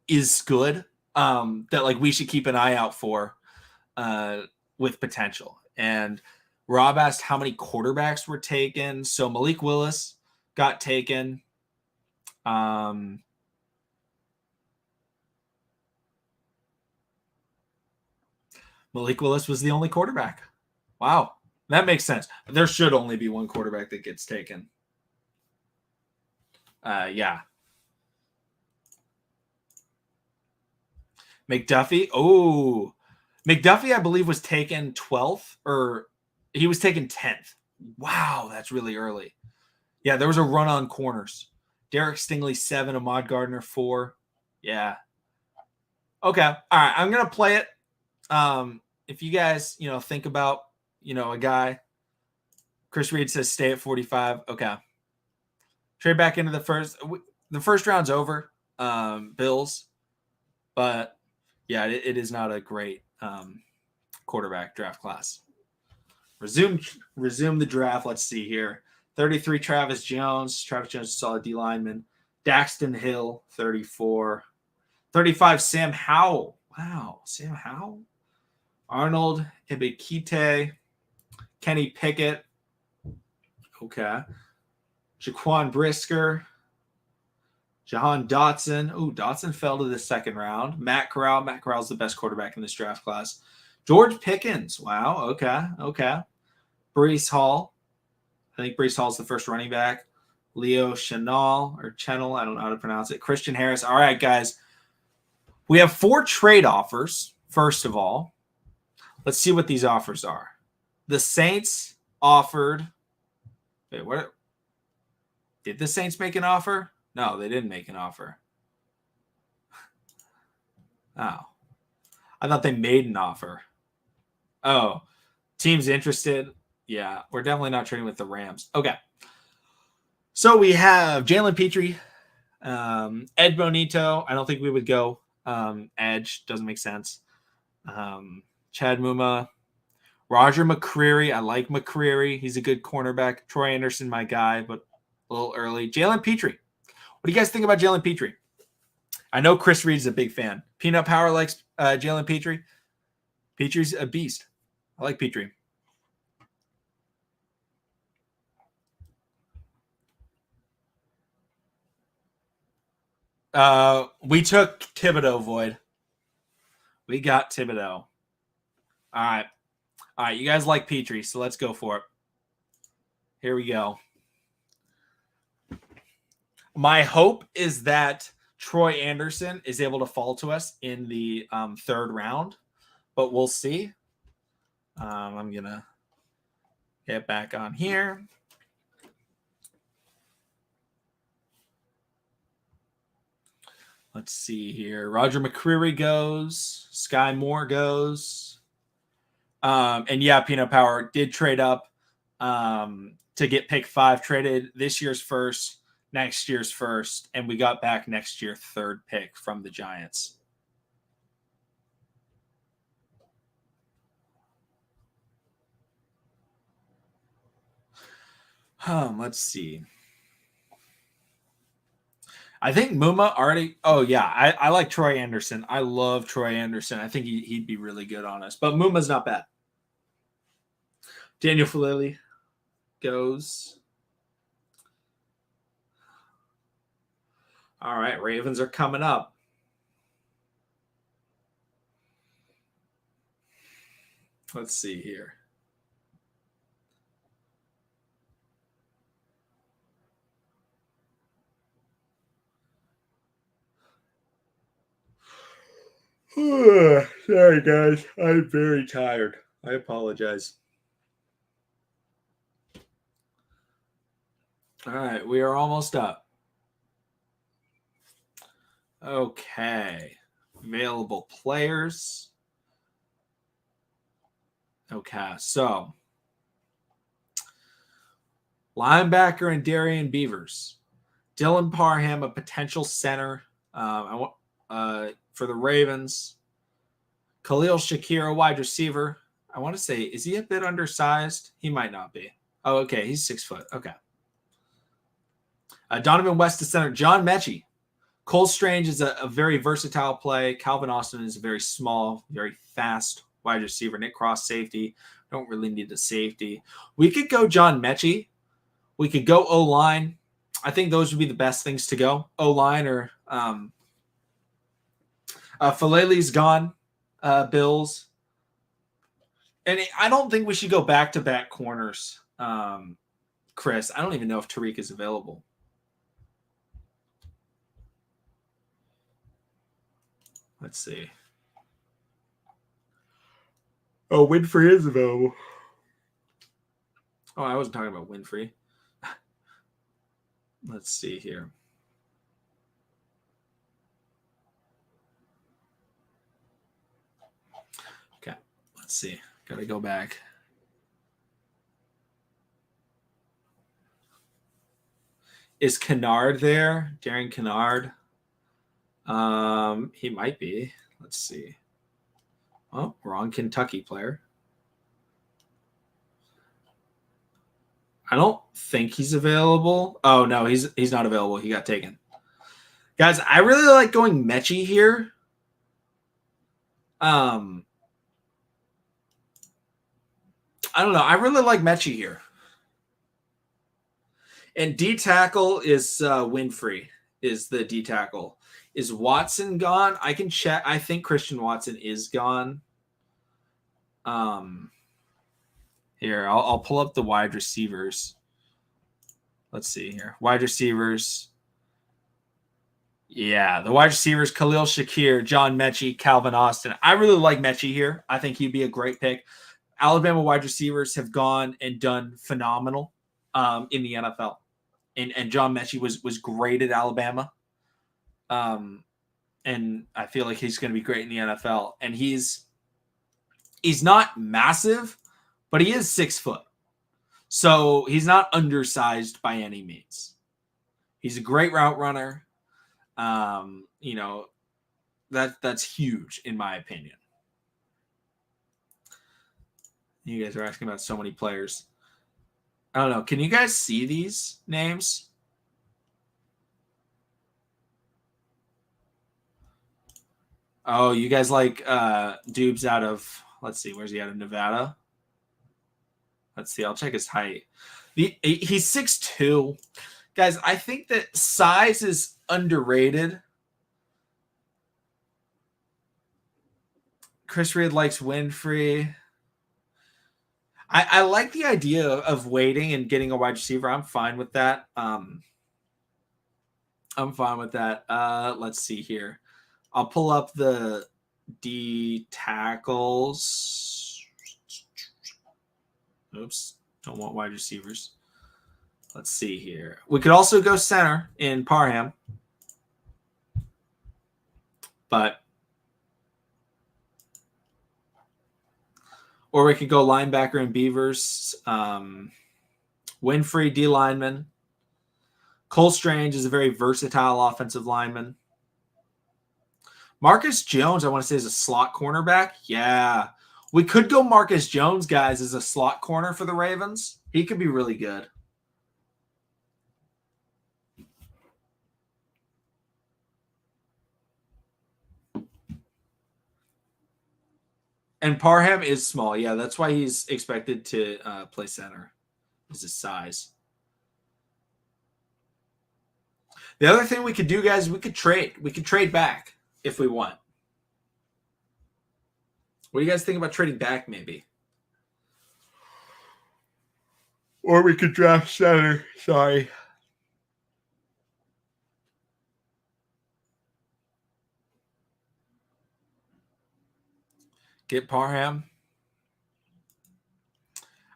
is good that like we should keep an eye out for with potential? And Rob asked how many quarterbacks were taken. So Malik Willis got taken. Malik Willis was the only quarterback. Wow. That makes sense. There should only be one quarterback that gets taken. Yeah. McDuffie. Oh, McDuffie, I believe, was taken 12th or he was taken 10th. Wow. That's really early. Yeah. There was a run on corners. Derek Stingley, 7, Ahmad Gardner, 4. Yeah. Okay. All right. I'm going to play it. if you guys, think about, a guy, Chris Reed says stay at 45. Okay. Trade back into the first round's over, Bills. But yeah, it is not a great quarterback draft class. Resume the draft. Let's see here. 33, Travis Jones. Travis Jones is a solid D lineman. Daxton Hill, 34. 35, Sam Howell. Wow, Sam Howell. Arnold Ibikite. Kenny Pickett. Okay. Jaquan Brisker. Jahan Dotson. Oh, Dotson fell to the second round. Matt Corral. Matt Corral's the best quarterback in this draft class. George Pickens. Wow. Okay. Breece Hall. I think Breece Hall's the first running back. Leo Chenal. I don't know how to pronounce it. Christian Harris. All right, guys. We have 4 trade offers, first of all. Let's see what these offers are. The Saints offered. Wait, what? Did the Saints make an offer? No, they didn't make an offer. Oh. I thought they made an offer. Oh. Teams interested? Yeah, we're definitely not trading with the Rams. Okay. So we have Jalen Petrie, Ed Bonito. I don't think we would go edge. Doesn't make sense. Chad Muma. Roger McCreary. I like McCreary. He's a good cornerback. Troy Anderson, my guy, but a little early. Jalen Petrie. What do you guys think about Jalen Petrie? I know Chris Reed's a big fan. Peanut Power likes Jalen Petrie. Petrie's a beast. I like Petrie. We took Thibodeau, Void. We got Thibodeau. All right. You guys like Petrie, so let's go for it. Here we go. My hope is that Troy Anderson is able to fall to us in the third round, but we'll see. I'm going to get back on here. Let's see here. Roger McCreary goes. Sky Moore goes. And yeah, Peanut Power did trade up to get pick 5. Traded this year's first, next year's first, and we got back next year third pick from the Giants. Let's see. I think Muma already. Oh yeah, I like Troy Anderson. I love Troy Anderson. I think he'd be really good on us. But Muma's not bad. Daniel Falele goes. All right, Ravens are coming up. Let's see here. Sorry, guys. I'm very tired. I apologize. All right, we are almost up. Okay. Available players. Okay, so linebacker and Darian Beavers. Dylan Parham, a potential center for the Ravens. Khalil Shakir, a wide receiver. I want to say, is he a bit undersized? He might not be. Oh, okay. He's 6 foot. Okay. Donovan West, the center. John Mechie. Cole Strange is a very versatile play. Calvin Austin is a very small, very fast wide receiver. Nick Cross, safety. Don't really need a safety. We could go John Mechie. We could go O-line. I think those would be the best things to go. O-line or Falele's gone. Bills. And I don't think we should go back-to-back corners, Chris. I don't even know if Tariq is available. Let's see. Oh, Winfrey is available. Oh, I wasn't talking about Winfrey. Let's see here. Okay, let's Let's see. Got to go back. Is Kennard there? Darren Kennard? He might be. Let's see. Oh, wrong Kentucky player. I don't think he's available. Oh no, he's not available. He got taken. Guys, I really like going Mechie here. I don't know. I really like Mechie here. And D tackle is Winfrey is the D tackle. Is Watson gone? I can check. I think Christian Watson is gone. Here, I'll pull up the wide receivers. Let's see here. Wide receivers. Yeah, the wide receivers, Khalil Shakir, John Mechie, Calvin Austin. I really like Mechie here. I think he'd be a great pick. Alabama wide receivers have gone and done phenomenal in the NFL. And John Mechie was great at Alabama. And I feel like he's going to be great in the NFL. And he's not massive, but he is 6 foot. So he's not undersized by any means. He's a great route runner. You know, that's huge in my opinion. You guys are asking about so many players. I don't know. Can you guys see these names? Oh, you guys like Dubes out of, let's see, where's he out of Nevada? Let's see, I'll check his height. He's 6'2". Guys, I think that size is underrated. Chris Reed likes Winfrey. I like the idea of waiting and getting a wide receiver. I'm fine with that. I'm fine with that. Let's see here. I'll pull up the D tackles. Oops, don't want wide receivers. Let's see here. We could also go center in Parham. Or we could go linebacker in Beavers. Winfrey, D lineman. Cole Strange is a very versatile offensive lineman. Marcus Jones, I want to say, is a slot cornerback. Yeah. We could go Marcus Jones, guys, as a slot corner for the Ravens. He could be really good. And Parham is small. Yeah, that's why he's expected to play center. Is his size. The other thing we could do, guys, we could trade. We could trade back if we want. What do you guys think about trading back, maybe? Or we could draft center. Sorry. Get Parham.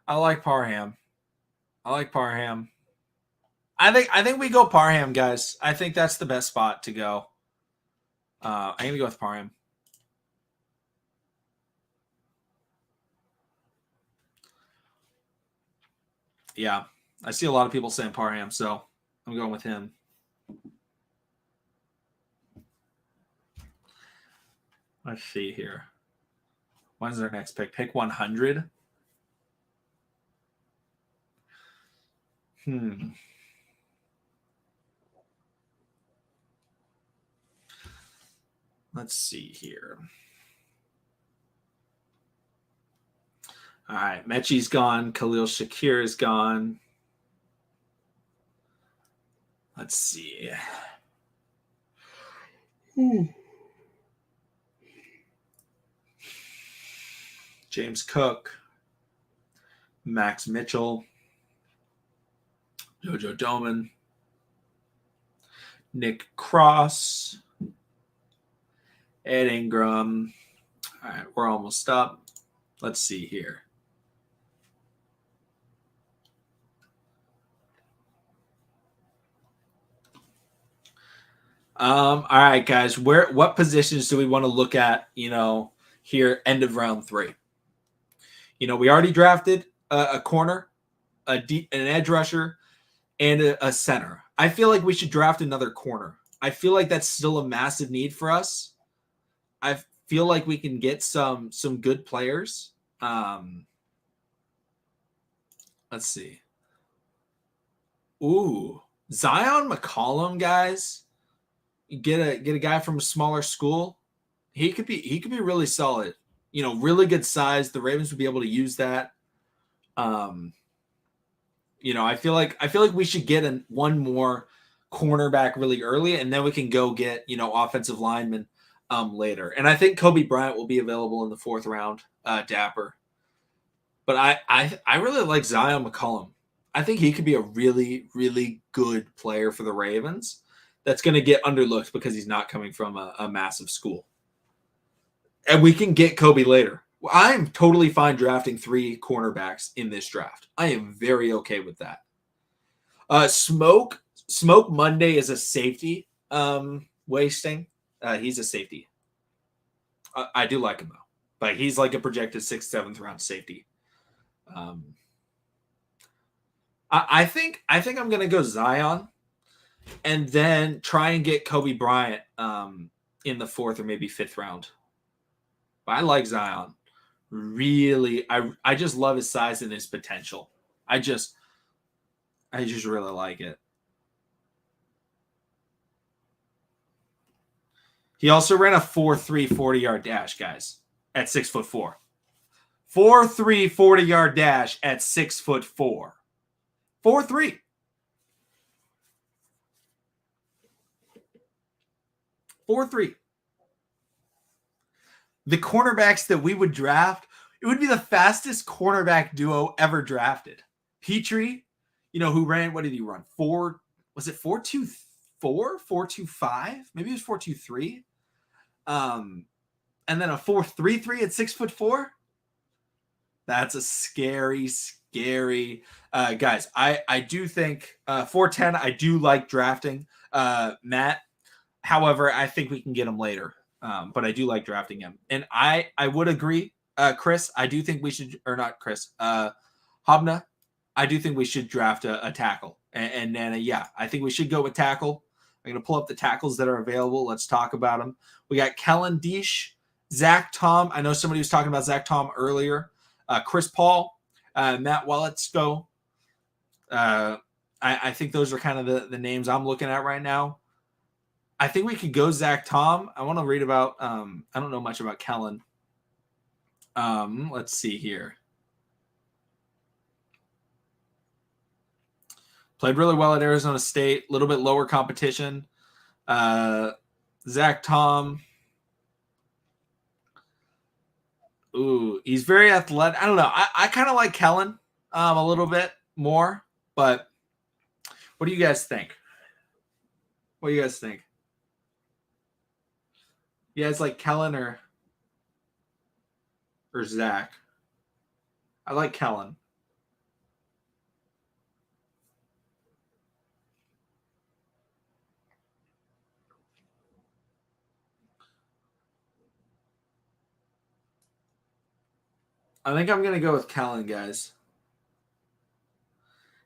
I like Parham. I think we go Parham, guys. I think that's the best spot to go. I'm gonna go with Parham. Yeah, I see a lot of people saying Parham, so I'm going with him. Let's see here. When's our next pick? Pick 100. Let's see here. All right, Mechie's gone. Khalil Shakir is gone. Let's see. James Cook, Max Mitchell, Jojo Doman, Nick Cross, Ed Ingram. All right, we're almost up. Let's see here. All right, guys. What positions do we want to look at, here, end of round 3? We already drafted a corner, an edge rusher, and a center. I feel like we should draft another corner. I feel like that's still a massive need for us. I feel like we can get some good players. Let's see. Ooh, Zion McCollum, guys. You get a guy from a smaller school. He could be really solid. Really good size. The Ravens would be able to use that. I feel like we should get one more cornerback really early, and then we can go get offensive linemen later. And I think Kobe Bryant will be available in the 4th round. Dapper. But I really like Zion McCollum. I think he could be a really, really good player for the Ravens that's going to get underlooked because he's not coming from a massive school. And we can get Kobe later. I'm totally fine drafting 3 cornerbacks in this draft. I am very okay with that. Smoke Monday is a safety wasting. He's a safety. I do like him, though. But he's like a projected 6th, 7th round safety. I think I'm gonna go Zion, and then try and get Kobe Bryant in the 4th or maybe 5th round. But I like Zion. Really, I just love his size and his potential. I just really like it. He also ran a 4.3 40-yard dash, guys, at 6'4". 4.3 40-yard dash at 6'4". 4.3. 4.3. The cornerbacks that we would draft, it would be the fastest cornerback duo ever drafted. Petrie, who ran, what did he run? Was it 4.24? 4.25? Maybe it was 4.23. And then a 4.33 at 6'4". That's a scary guys. I do think 4.10. I do like drafting Matt. However, I think we can get him later. But I do like drafting him, and I would agree, Chris. I do think we should, or not Chris, Habna. I do think we should draft a tackle, and Nana. Yeah, I think we should go with tackle. I'm gonna pull up the tackles that are available. Let's talk about them. We got Kellen Deesh, Zach Tom. I know somebody was talking about Zach Tom earlier. Chris Paul, Matt Waletzko. I think those are kind of the names I'm looking at right now. I think we could go Zach Tom. I want to read about, I don't know much about Kellen. Let's see here. Played really well at Arizona State, a little bit lower competition. Zach Tom. Ooh, he's very athletic. I don't know. I kind of like Kellen a little bit more, but what do you guys think? What do you guys think? You guys like Kellen or Zach? I like Kellen. I think I'm going to go with Kellen, guys.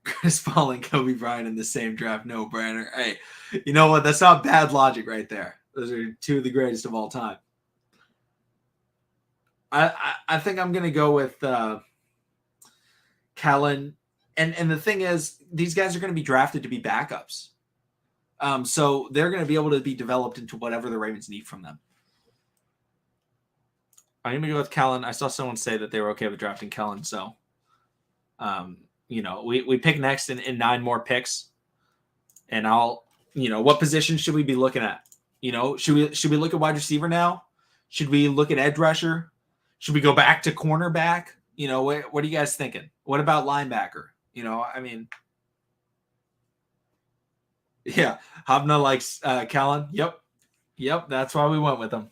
Chris Paul and Kobe Bryant in the same draft. No brainer. Hey, you know what? That's not bad logic right there. Those are 2 of the greatest of all time. I think I'm going to go with Kellen. And the thing is, these guys are going to be drafted to be backups. So they're going to be able to be developed into whatever the Ravens need from them. I'm going to go with Kellen. I saw someone say that they were okay with drafting Kellen. So, we pick next in 9 more picks. And what position should we be looking at? Should we look at wide receiver now? Should we look at edge rusher? Should we go back to cornerback? What are you guys thinking? What about linebacker? Yeah, Habna likes Kellen. Yep, that's why we went with him.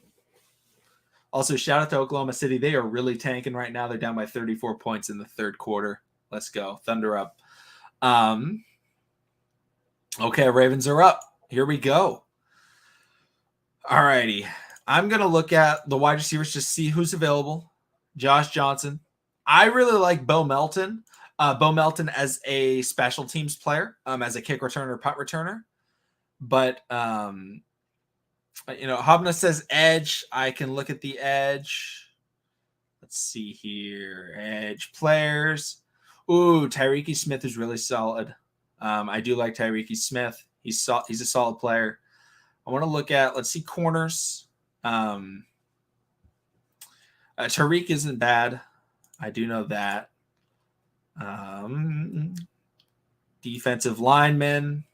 Also, shout out to Oklahoma City. They are really tanking right now. They're down by 34 points in the 3rd quarter. Let's go. Thunder up. Okay, Ravens are up. Here we go. All righty. I'm going to look at the wide receivers to see who's available. Josh Johnson. I really like Bo Melton. Bo Melton as a special teams player, as a kick returner, punt returner. But Hobna says edge. I can look at the edge. Let's see here. Edge players. Ooh, Tyreek Smith is really solid. I do like Tyreek Smith. He's a solid player. I want to look at, let's see, corners. Tyreek isn't bad. I do know that. Defensive linemen.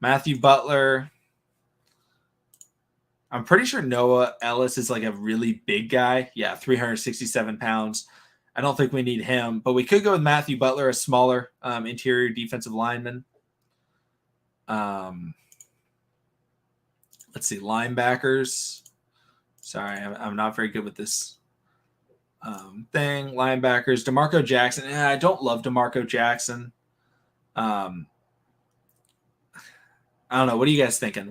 Matthew Butler. I'm pretty sure Noah Ellis is like a really big guy. Yeah, 367 pounds. I don't think we need him, but we could go with Matthew Butler, a smaller interior defensive lineman. Let's see, linebackers. Sorry, I'm not very good with this thing. Linebackers, DeMarco Jackson. I don't love DeMarco Jackson. I don't know. What are you guys thinking?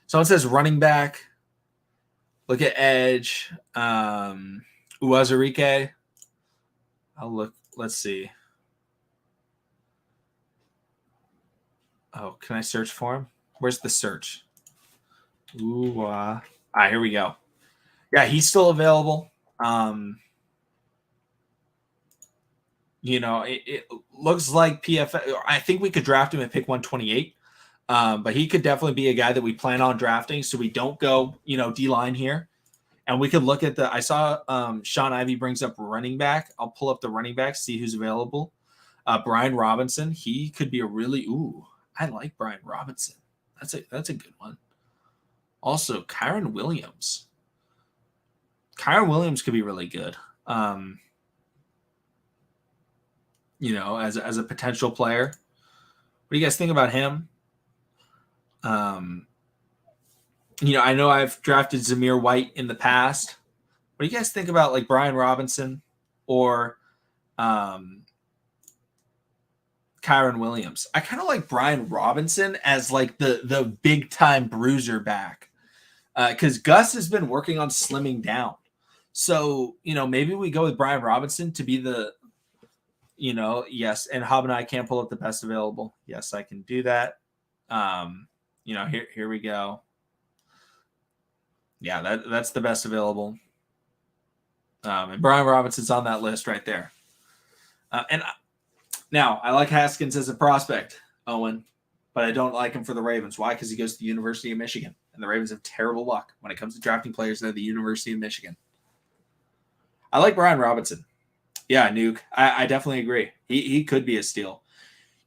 Someone says running back. Look at edge. Uwazurike. I'll look. Let's see. Oh, can I search for him? Where's the search? Ooh, here we go. Yeah, he's still available. It looks like PFF. I think we could draft him at pick 128. But he could definitely be a guy that we plan on drafting, so we don't go, D-line here. And we could look at I saw Sean Ivey brings up running back. I'll pull up the running back, see who's available. Brian Robinson, he could be I like Brian Robinson. That's a good one. Also, Kyron Williams. Kyron Williams could be really good. As a potential player. What do you guys think about him? I know I've drafted Zamir White in the past. What do you guys think about like Brian Robinson or Kyron Williams? I kind of like Brian Robinson as like the big time bruiser back because Gus has been working on slimming down. So, maybe we go with Brian Robinson to be the, yes. And Hob and I can't pull up the best available. Yes, I can do that. Here we go. Yeah, that's the best available. And Brian Robinson's on that list right there. Now, I like Haskins as a prospect, Owen, but I don't like him for the Ravens. Why? Because he goes to the University of Michigan, and the Ravens have terrible luck when it comes to drafting players. They're the University of Michigan. I like Brian Robinson. Yeah, Nuke. I definitely agree. He could be a steal.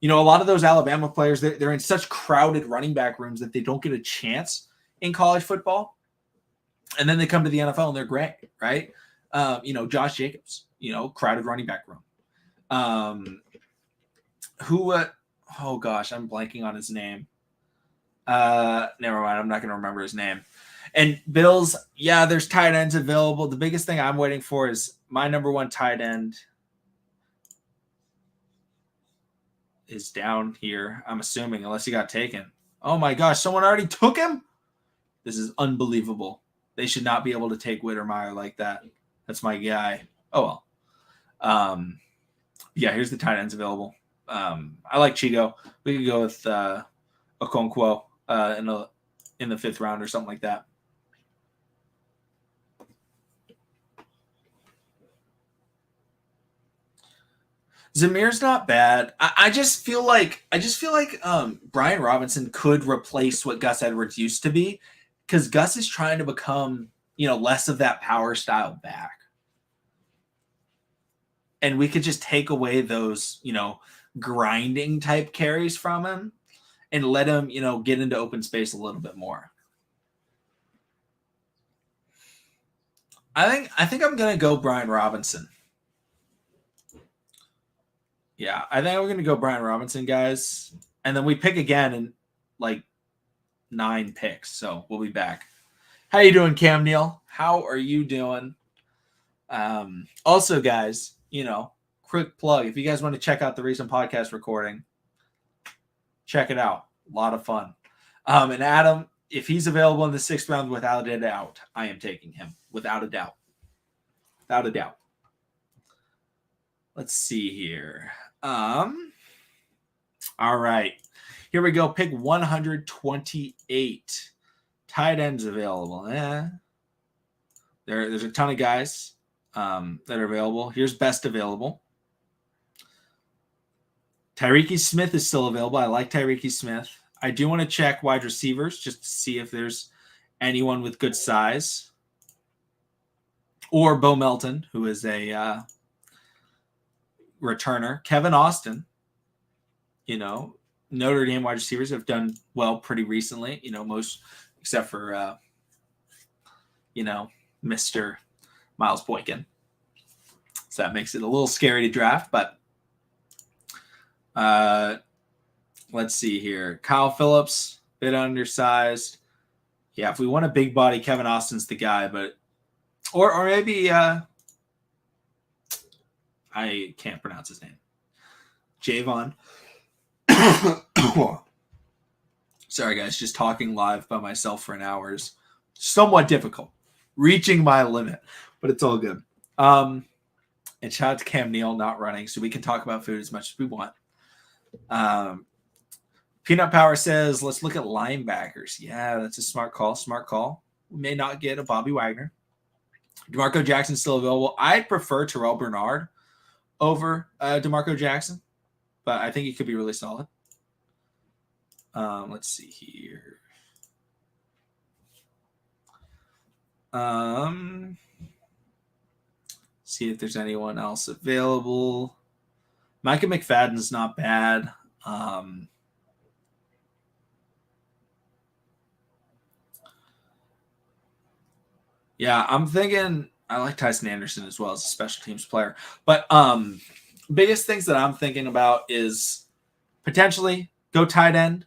A lot of those Alabama players, they're in such crowded running back rooms that they don't get a chance in college football. And then they come to the NFL and they're great, right? Josh Jacobs, crowded running back room. I'm blanking on his name. Never mind. I'm not going to remember his name. And Bills, yeah, there's tight ends available. The biggest thing I'm waiting for is my number one tight end is down here, I'm assuming, unless he got taken. Oh my gosh, someone already took him? This is unbelievable. They should not be able to take Wittermeyer like that. That's my guy. Oh well. Yeah, here's the tight ends available. I like Chigo. We could go with Okonkwo in the 5th round or something like that. Zamir's not bad. I just feel like Brian Robinson could replace what Gus Edwards used to be, because Gus is trying to become less of that power style back, and we could just take away those grinding type carries from him and let him get into open space a little bit more. I think I'm gonna go Brian Robinson. Yeah, I think we're going to go Brian Robinson, guys. And then we pick again in like 9 picks. So we'll be back. How you doing, Cam Neal? How are you doing? Also, guys, quick plug. If you guys want to check out the recent podcast recording, check it out. A lot of fun. And Adam, if he's available in the 6th round, without a doubt, I am taking him. Without a doubt. Without a doubt. Let's see here. All right. Here we go. Pick 128. Tight ends available. There's a ton of guys that are available. Here's best available. Tyreek Smith is still available. I like Tyreek Smith. I do want to check wide receivers just to see if there's anyone with good size. Or Bo Melton, who is a returner. Kevin Austin, Notre Dame wide receivers have done well pretty recently, most except for, Mr. Miles Boykin. So that makes it a little scary to draft, but let's see here. Kyle Phillips, bit undersized. Yeah, if we want a big body, Kevin Austin's the guy, but or maybe I can't pronounce his name. Javon. Sorry, guys, just talking live by myself for an hour is somewhat difficult. Reaching my limit, but it's all good. And shout out to Cam Neal not running, so we can talk about food as much as we want. Peanut Power says, let's look at linebackers. Yeah, that's a smart call. Smart call. We may not get a Bobby Wagner. DeMarco Jackson still available. I'd prefer Terrell Bernard over DeMarco Jackson, but I think he could be really solid. Let's see here. See if there's anyone else available. Micah McFadden's not bad. Yeah, I'm thinking I like Tyson Anderson as well as a special teams player. But biggest things that I'm thinking about is potentially go tight end,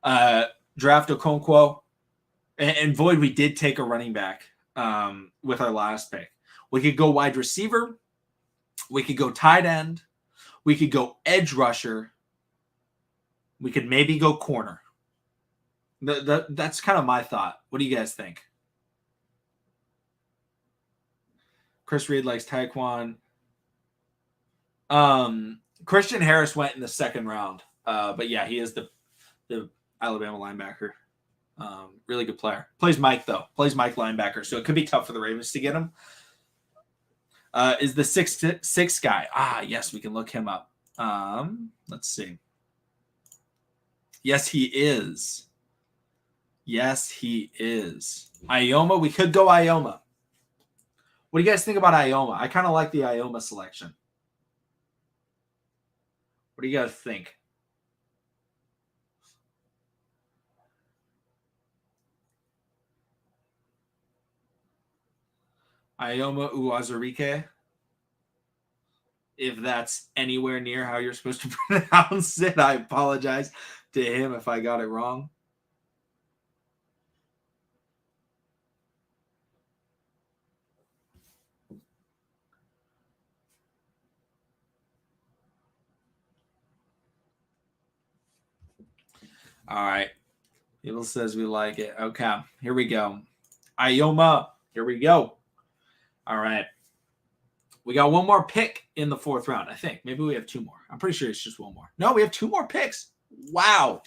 draft Okonkwo, and Void, we did take a running back with our last pick. We could go wide receiver. We could go tight end. We could go edge rusher. We could maybe go corner. That's kind of my thought. What do you guys think? Chris Reed likes Taekwon. Christian Harris went in the second round. But yeah, he is the Alabama linebacker. Really good player. Plays Mike, though. Plays Mike linebacker. So it could be tough for the Ravens to get him. Is the 6'6" guy. Yes, we can look him up. Let's see. Yes, he is. Yes, he is. Ioma. We could go Ioma. What do you guys think about Ioma? I kind of like the Ioma selection. What do you guys think? Ioma Uwazurike. If that's anywhere near how you're supposed to pronounce it, I apologize to him if I got it wrong. All right. People says we like it. Okay. Here we go. Ioma. Here we go. All right. We got one more pick in the fourth round, I think. Maybe we have two more. I'm pretty sure it's just one more. No, we have two more picks. Wow.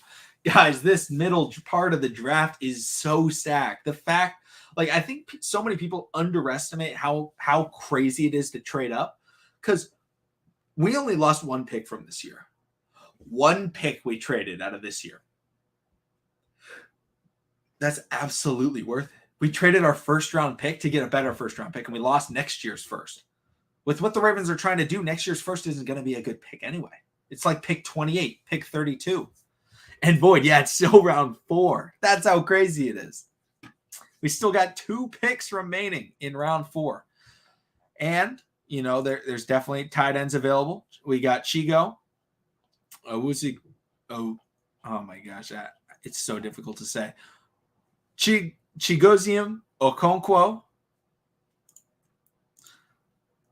Guys, this middle part of the draft is so stacked. The fact, I think so many people underestimate how crazy it is to trade up because we only lost one pick from this year. One pick we traded out of this year. That's absolutely worth it. We traded our first-round pick to get a better first-round pick, and we lost next year's first. With what the Ravens are trying to do, next year's first isn't going to be a good pick anyway. It's like pick 28, pick 32. And Void, yeah, it's still round 4. That's how crazy it is. We still got 2 picks remaining in round 4. And, there's definitely tight ends available. We got Chigo. Oh my gosh. It's so difficult to say. Chigozium Okonkwo.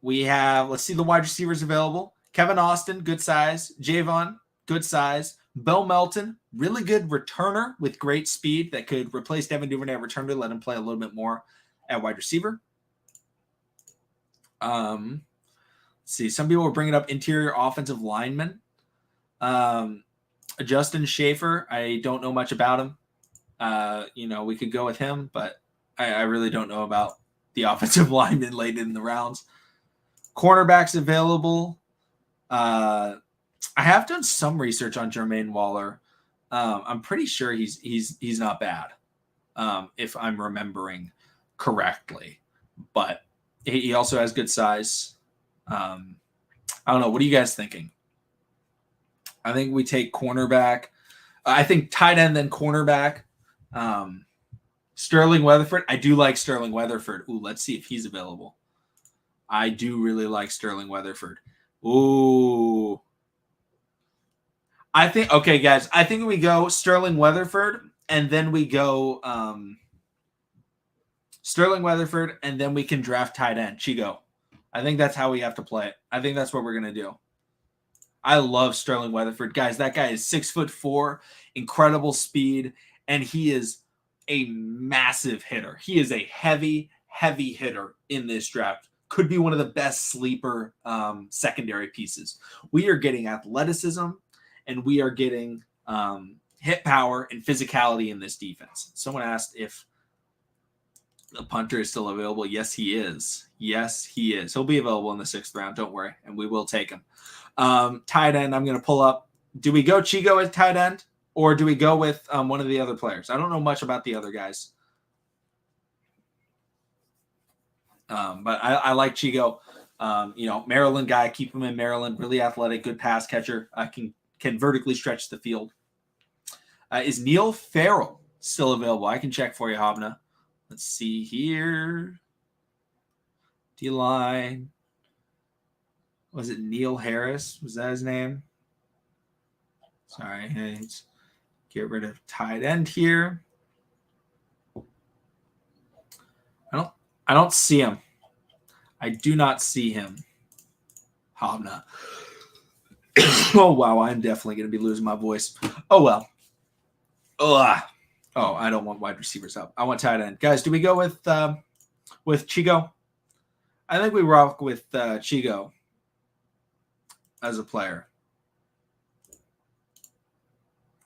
We have, let's see the wide receivers available. Kevin Austin, good size. Javon, good size. Bo Melton, really good returner with great speed that could replace Devin Duvernay at returner, let him play a little bit more at wide receiver. Let's see, some people were bringing up interior offensive linemen. Justin Schaefer, I don't know much about him. We could go with him, but I really don't know about the offensive linemen late in the rounds. Cornerbacks available. I have done some research on Jermaine Waller. I'm pretty sure he's not bad, if I'm remembering correctly. But he also has good size. I don't know. What are you guys thinking? I think we take cornerback. I think tight end, then cornerback. Sterling Weatherford. I do like Sterling Weatherford. Ooh, let's see if he's available. I do really like Sterling Weatherford. Ooh. Okay, guys. I think we go Sterling Weatherford, and then we go Sterling Weatherford, and then we can draft tight end. Chigo. I think that's how we have to play it. I think that's what we're going to do. I love Sterling Weatherford. Guys, that guy is 6'4", incredible speed, and he is a massive hitter. He is a heavy, heavy hitter in this draft. Could be one of the best sleeper secondary pieces. We are getting athleticism, and we are getting hit power and physicality in this defense. Someone asked if the punter is still available. Yes, he is. Yes, he is. He'll be available in the 6th round. Don't worry, and we will take him. Tight end, I'm going to pull up. Do we go Chigo at tight end, or do we go with one of the other players? I don't know much about the other guys. But I like Chigo. Maryland guy, keep him in Maryland. Really athletic, good pass catcher. Can vertically stretch the field. Is Neil Farrell still available? I can check for you, Hobna. Let's see here. D-line. Was it Neil Harris? Was that his name? Sorry. Let's get rid of tight end here. I don't see him. I do not see him. Hobna. Oh, wow. I'm definitely going to be losing my voice. Oh, well. Ugh. Oh, I don't want wide receivers up. I want tight end. Guys, do we go with Chigo? I think we rock with Chigo as a player.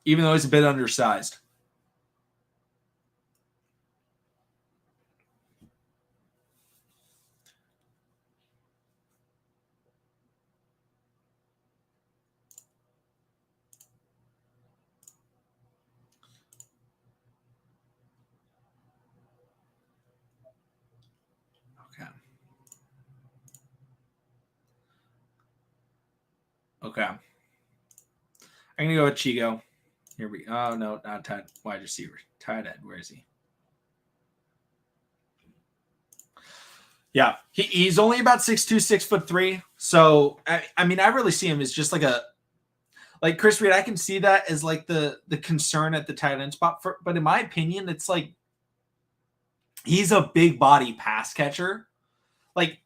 Even though he's a bit undersized. Okay. I'm going to go with Chigo. Here we go. Oh, no, not tight wide receiver. Tight end. Where is he? Yeah. He's only about 6'2", 6'3". So, I mean, I really see him as just like Chris Reed. I can see that as like the concern at the tight end spot. But in my opinion, it's like he's a big body pass catcher. Like,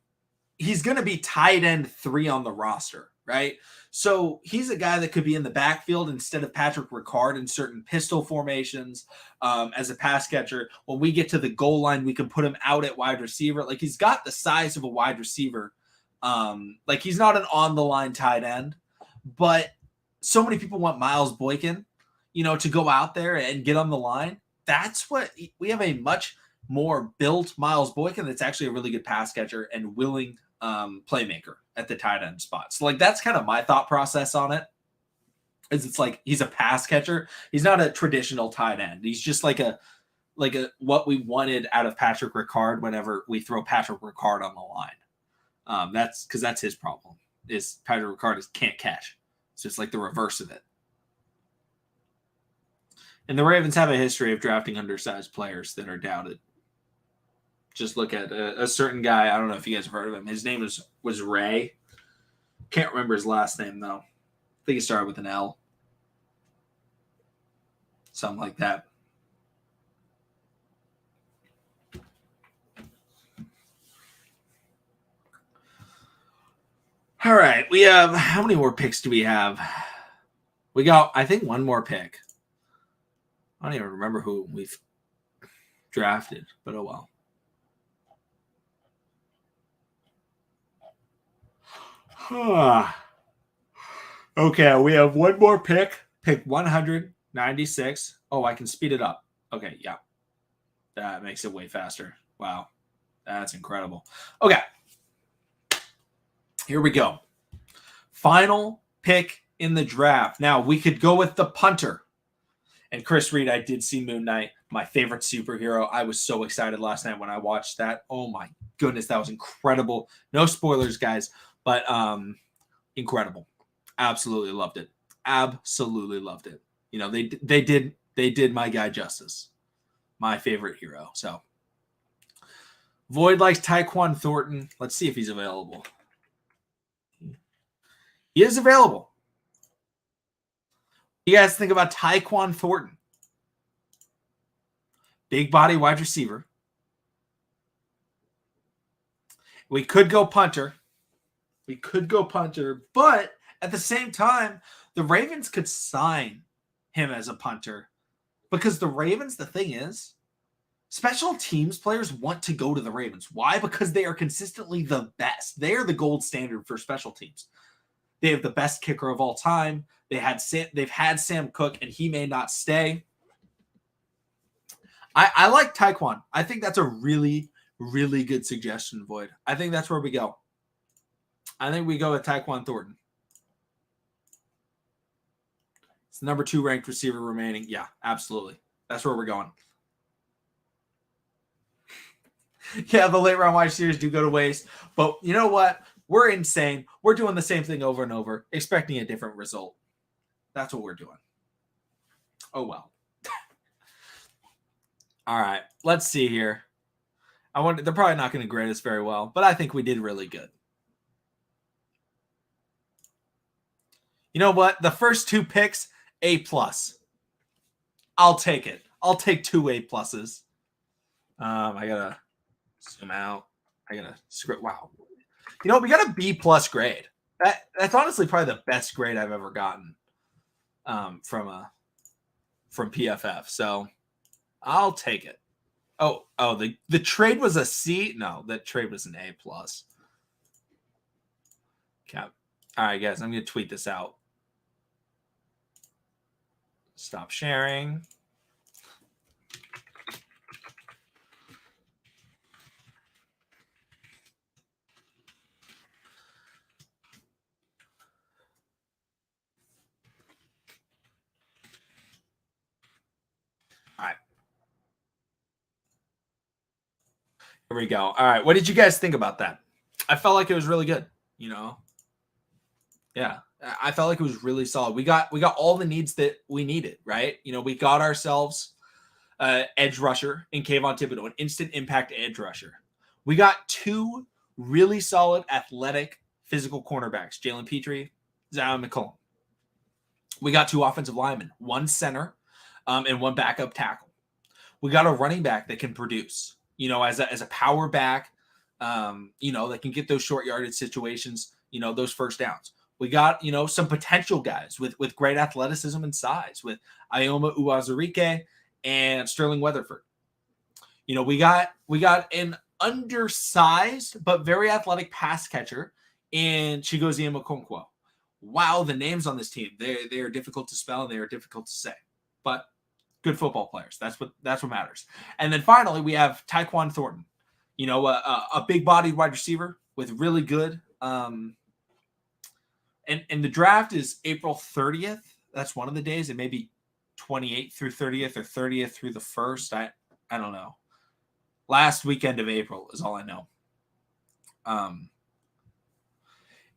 he's going to be tight end 3 on the roster, right? So he's a guy that could be in the backfield instead of Patrick Ricard in certain pistol formations as a pass catcher. When we get to the goal line, we can put him out at wide receiver. Like, he's got the size of a wide receiver. Like, he's not an on-the-line tight end, but so many people want Miles Boykin, to go out there and get on the line. That's what we have, a much more built Miles Boykin that's actually a really good pass catcher and willing playmaker at the tight end spot. So, like, that's kind of my thought process on it. It's like he's a pass catcher. He's not a traditional tight end. He's just like a what we wanted out of Patrick Ricard whenever we throw Patrick Ricard on the line. That's because that's his problem. Is Patrick Ricard can't catch. It's just like the reverse of it. And the Ravens have a history of drafting undersized players that are doubted. Just look at a certain guy. I don't know if you guys have heard of him. His name was Ray. Can't remember his last name, though. I think he started with an L. Something like that. All right. We have, how many more picks do we have? We got, I think, one more pick. I don't even remember who we've drafted, but oh well. Okay, we have one more pick. Pick 196. Oh, I can speed it up. Okay, yeah. That makes it way faster. Wow. That's incredible. Okay. Here we go. Final pick in the draft. Now, we could go with the punter. And Chris Reed, I did see Moon Knight, my favorite superhero. I was so excited last night when I watched that. Oh my goodness, that was incredible. No spoilers, guys, but incredible. Absolutely loved it. Absolutely loved it. You know, they did my guy justice. My favorite hero. So Void likes Tyquan Thornton. Let's see if he's available. He is available. You guys think about Tyquan Thornton? Big body wide receiver. We could go punter. But at the same time, the Ravens could sign him as a punter because the Ravens, the thing is, special teams players want to go to the Ravens. Why? Because they are consistently the best. They are the gold standard for special teams. They have the best kicker of all time. They've had Sam Cook, and he may not stay. I like Tyquan. I think that's a really, really good suggestion, Void. I think that's where we go. I think we go with Tyquan Thornton. It's the number 2 ranked receiver remaining. Yeah, absolutely. That's where we're going. Yeah, the late round wide receivers do go to waste. But you know what? We're insane. We're doing the same thing over and over, expecting a different result. That's what we're doing. Oh, well. All right. Let's see here. They're probably not going to grade us very well, but I think we did really good. You know what? The first 2 picks, A+. I'll take it. I'll take 2 A+. I gotta zoom out. I gotta script. Wow. You know, we got a B+ grade. That's honestly probably the best grade I've ever gotten from PFF. So I'll take it. Oh, the trade was a C. No, that trade was an A+. Okay. All right, guys, I'm gonna tweet this out. Stop sharing. All right. Here we go. All right. What did you guys think about that? I felt like it was really good, you know? Yeah. I felt like it was really solid. We got all the needs that we needed, right? You know, we got ourselves edge rusher in Kayvon Thibodeau, an instant impact edge rusher. We got 2 really solid, athletic, physical cornerbacks, Jalen Petrie, Zion McCollum. We got 2 offensive linemen, 1 center, and 1 backup tackle. We got a running back that can produce, you know, as a power back, you know, that can get those short yardage situations, you know, those first downs. We got, you know, some potential guys with great athleticism and size with Ioma Uwazurike and Sterling Weatherford. You know, we got an undersized but very athletic pass catcher in Chigozie Okonkwo. Wow, the names on this team, they are difficult to spell and they are difficult to say. But good football players. That's what matters. And then finally, we have Tyquan Thornton. You know, a big-bodied wide receiver with really good and the draft is April 30th. That's one of the days. It may be 28th through 30th or 30th through the 1st. I don't know. Last weekend of April is all I know.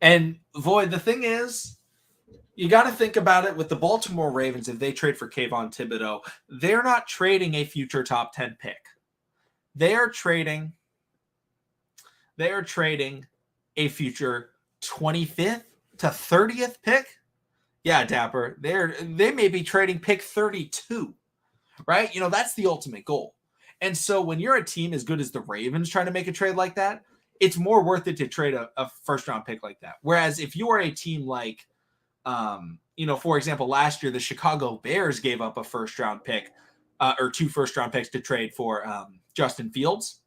And Void, the thing is, you got to think about it with the Baltimore Ravens. If they trade for Kayvon Thibodeau, they're not trading a future top 10 pick. They are trading a future 25th to 30th pick. Yeah, Dapper. They may be trading pick 32, right? You know, that's the ultimate goal. And so when you're a team as good as the Ravens trying to make a trade like that, it's more worth it to trade a first round pick like that. Whereas if you are a team like, you know, for example, last year, the Chicago Bears gave up a first round pick or 2 first round picks to trade for Justin Fields.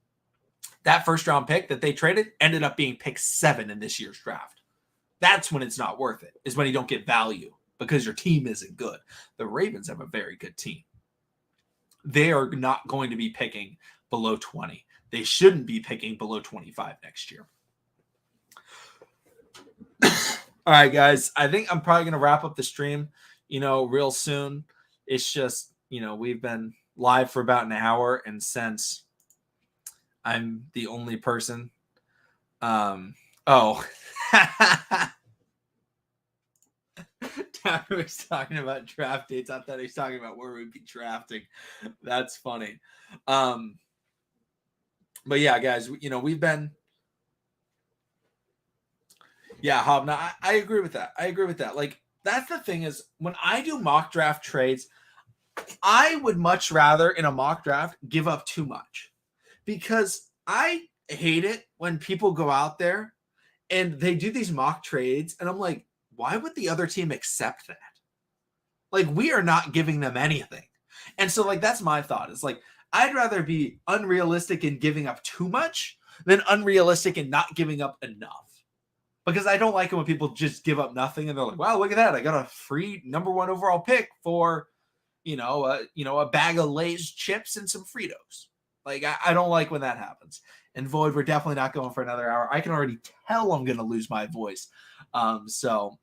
That first round pick that they traded ended up being pick 7 in this year's draft. That's when it's not worth it, is when you don't get value because your team isn't good. The Ravens have a very good team. They are not going to be picking below 20. They shouldn't be picking below 25 next year. All right, guys. I think I'm probably going to wrap up the stream, real soon. It's just, we've been live for about an hour, and since I'm the only person, Tyler was talking about draft dates. I thought he was talking about where we'd be drafting. That's funny. But yeah, guys, we've been. Yeah, Hob, no, I agree with that. Like, that's the thing is, when I do mock draft trades, I would much rather in a mock draft give up too much, because I hate it when people go out there and they do these mock trades, and I'm like, why would the other team accept that? Like, we are not giving them anything. And so, like, that's my thought. It's like, I'd rather be unrealistic in giving up too much than unrealistic in not giving up enough. Because I don't like it when people just give up nothing and they're like, wow, look at that. I got a free number 1 overall pick for, a bag of Lay's chips and some Fritos. Like, I don't like when that happens. And Void, we're definitely not going for another hour. I can already tell I'm going to lose my voice. So,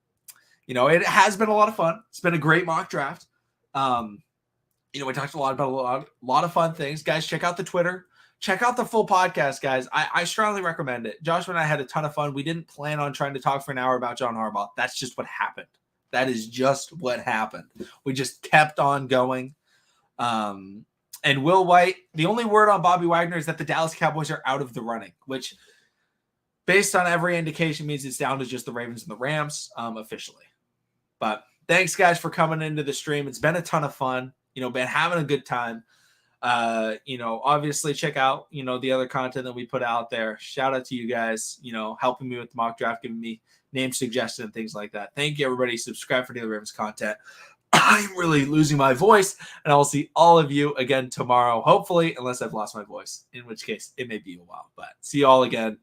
it has been a lot of fun. It's been a great mock draft. We talked a lot about a lot of fun things. Guys, check out the Twitter. Check out the full podcast, guys. I strongly recommend it. Joshua and I had a ton of fun. We didn't plan on trying to talk for an hour about John Harbaugh. That's just what happened. That is just what happened. We just kept on going. And Will White, the only word on Bobby Wagner is that the Dallas Cowboys are out of the running, which, based on every indication, means it's down to just the Ravens and the Rams officially. But thanks, guys, for coming into the stream. It's been a ton of fun. Been having a good time. Obviously check out, the other content that we put out there. Shout out to you guys, helping me with the mock draft, giving me name suggestions and things like that. Thank you, everybody. Subscribe for Daily Ravens content. I'm really losing my voice, and I'll see all of you again tomorrow, hopefully, unless I've lost my voice, in which case it may be a while, but see you all again next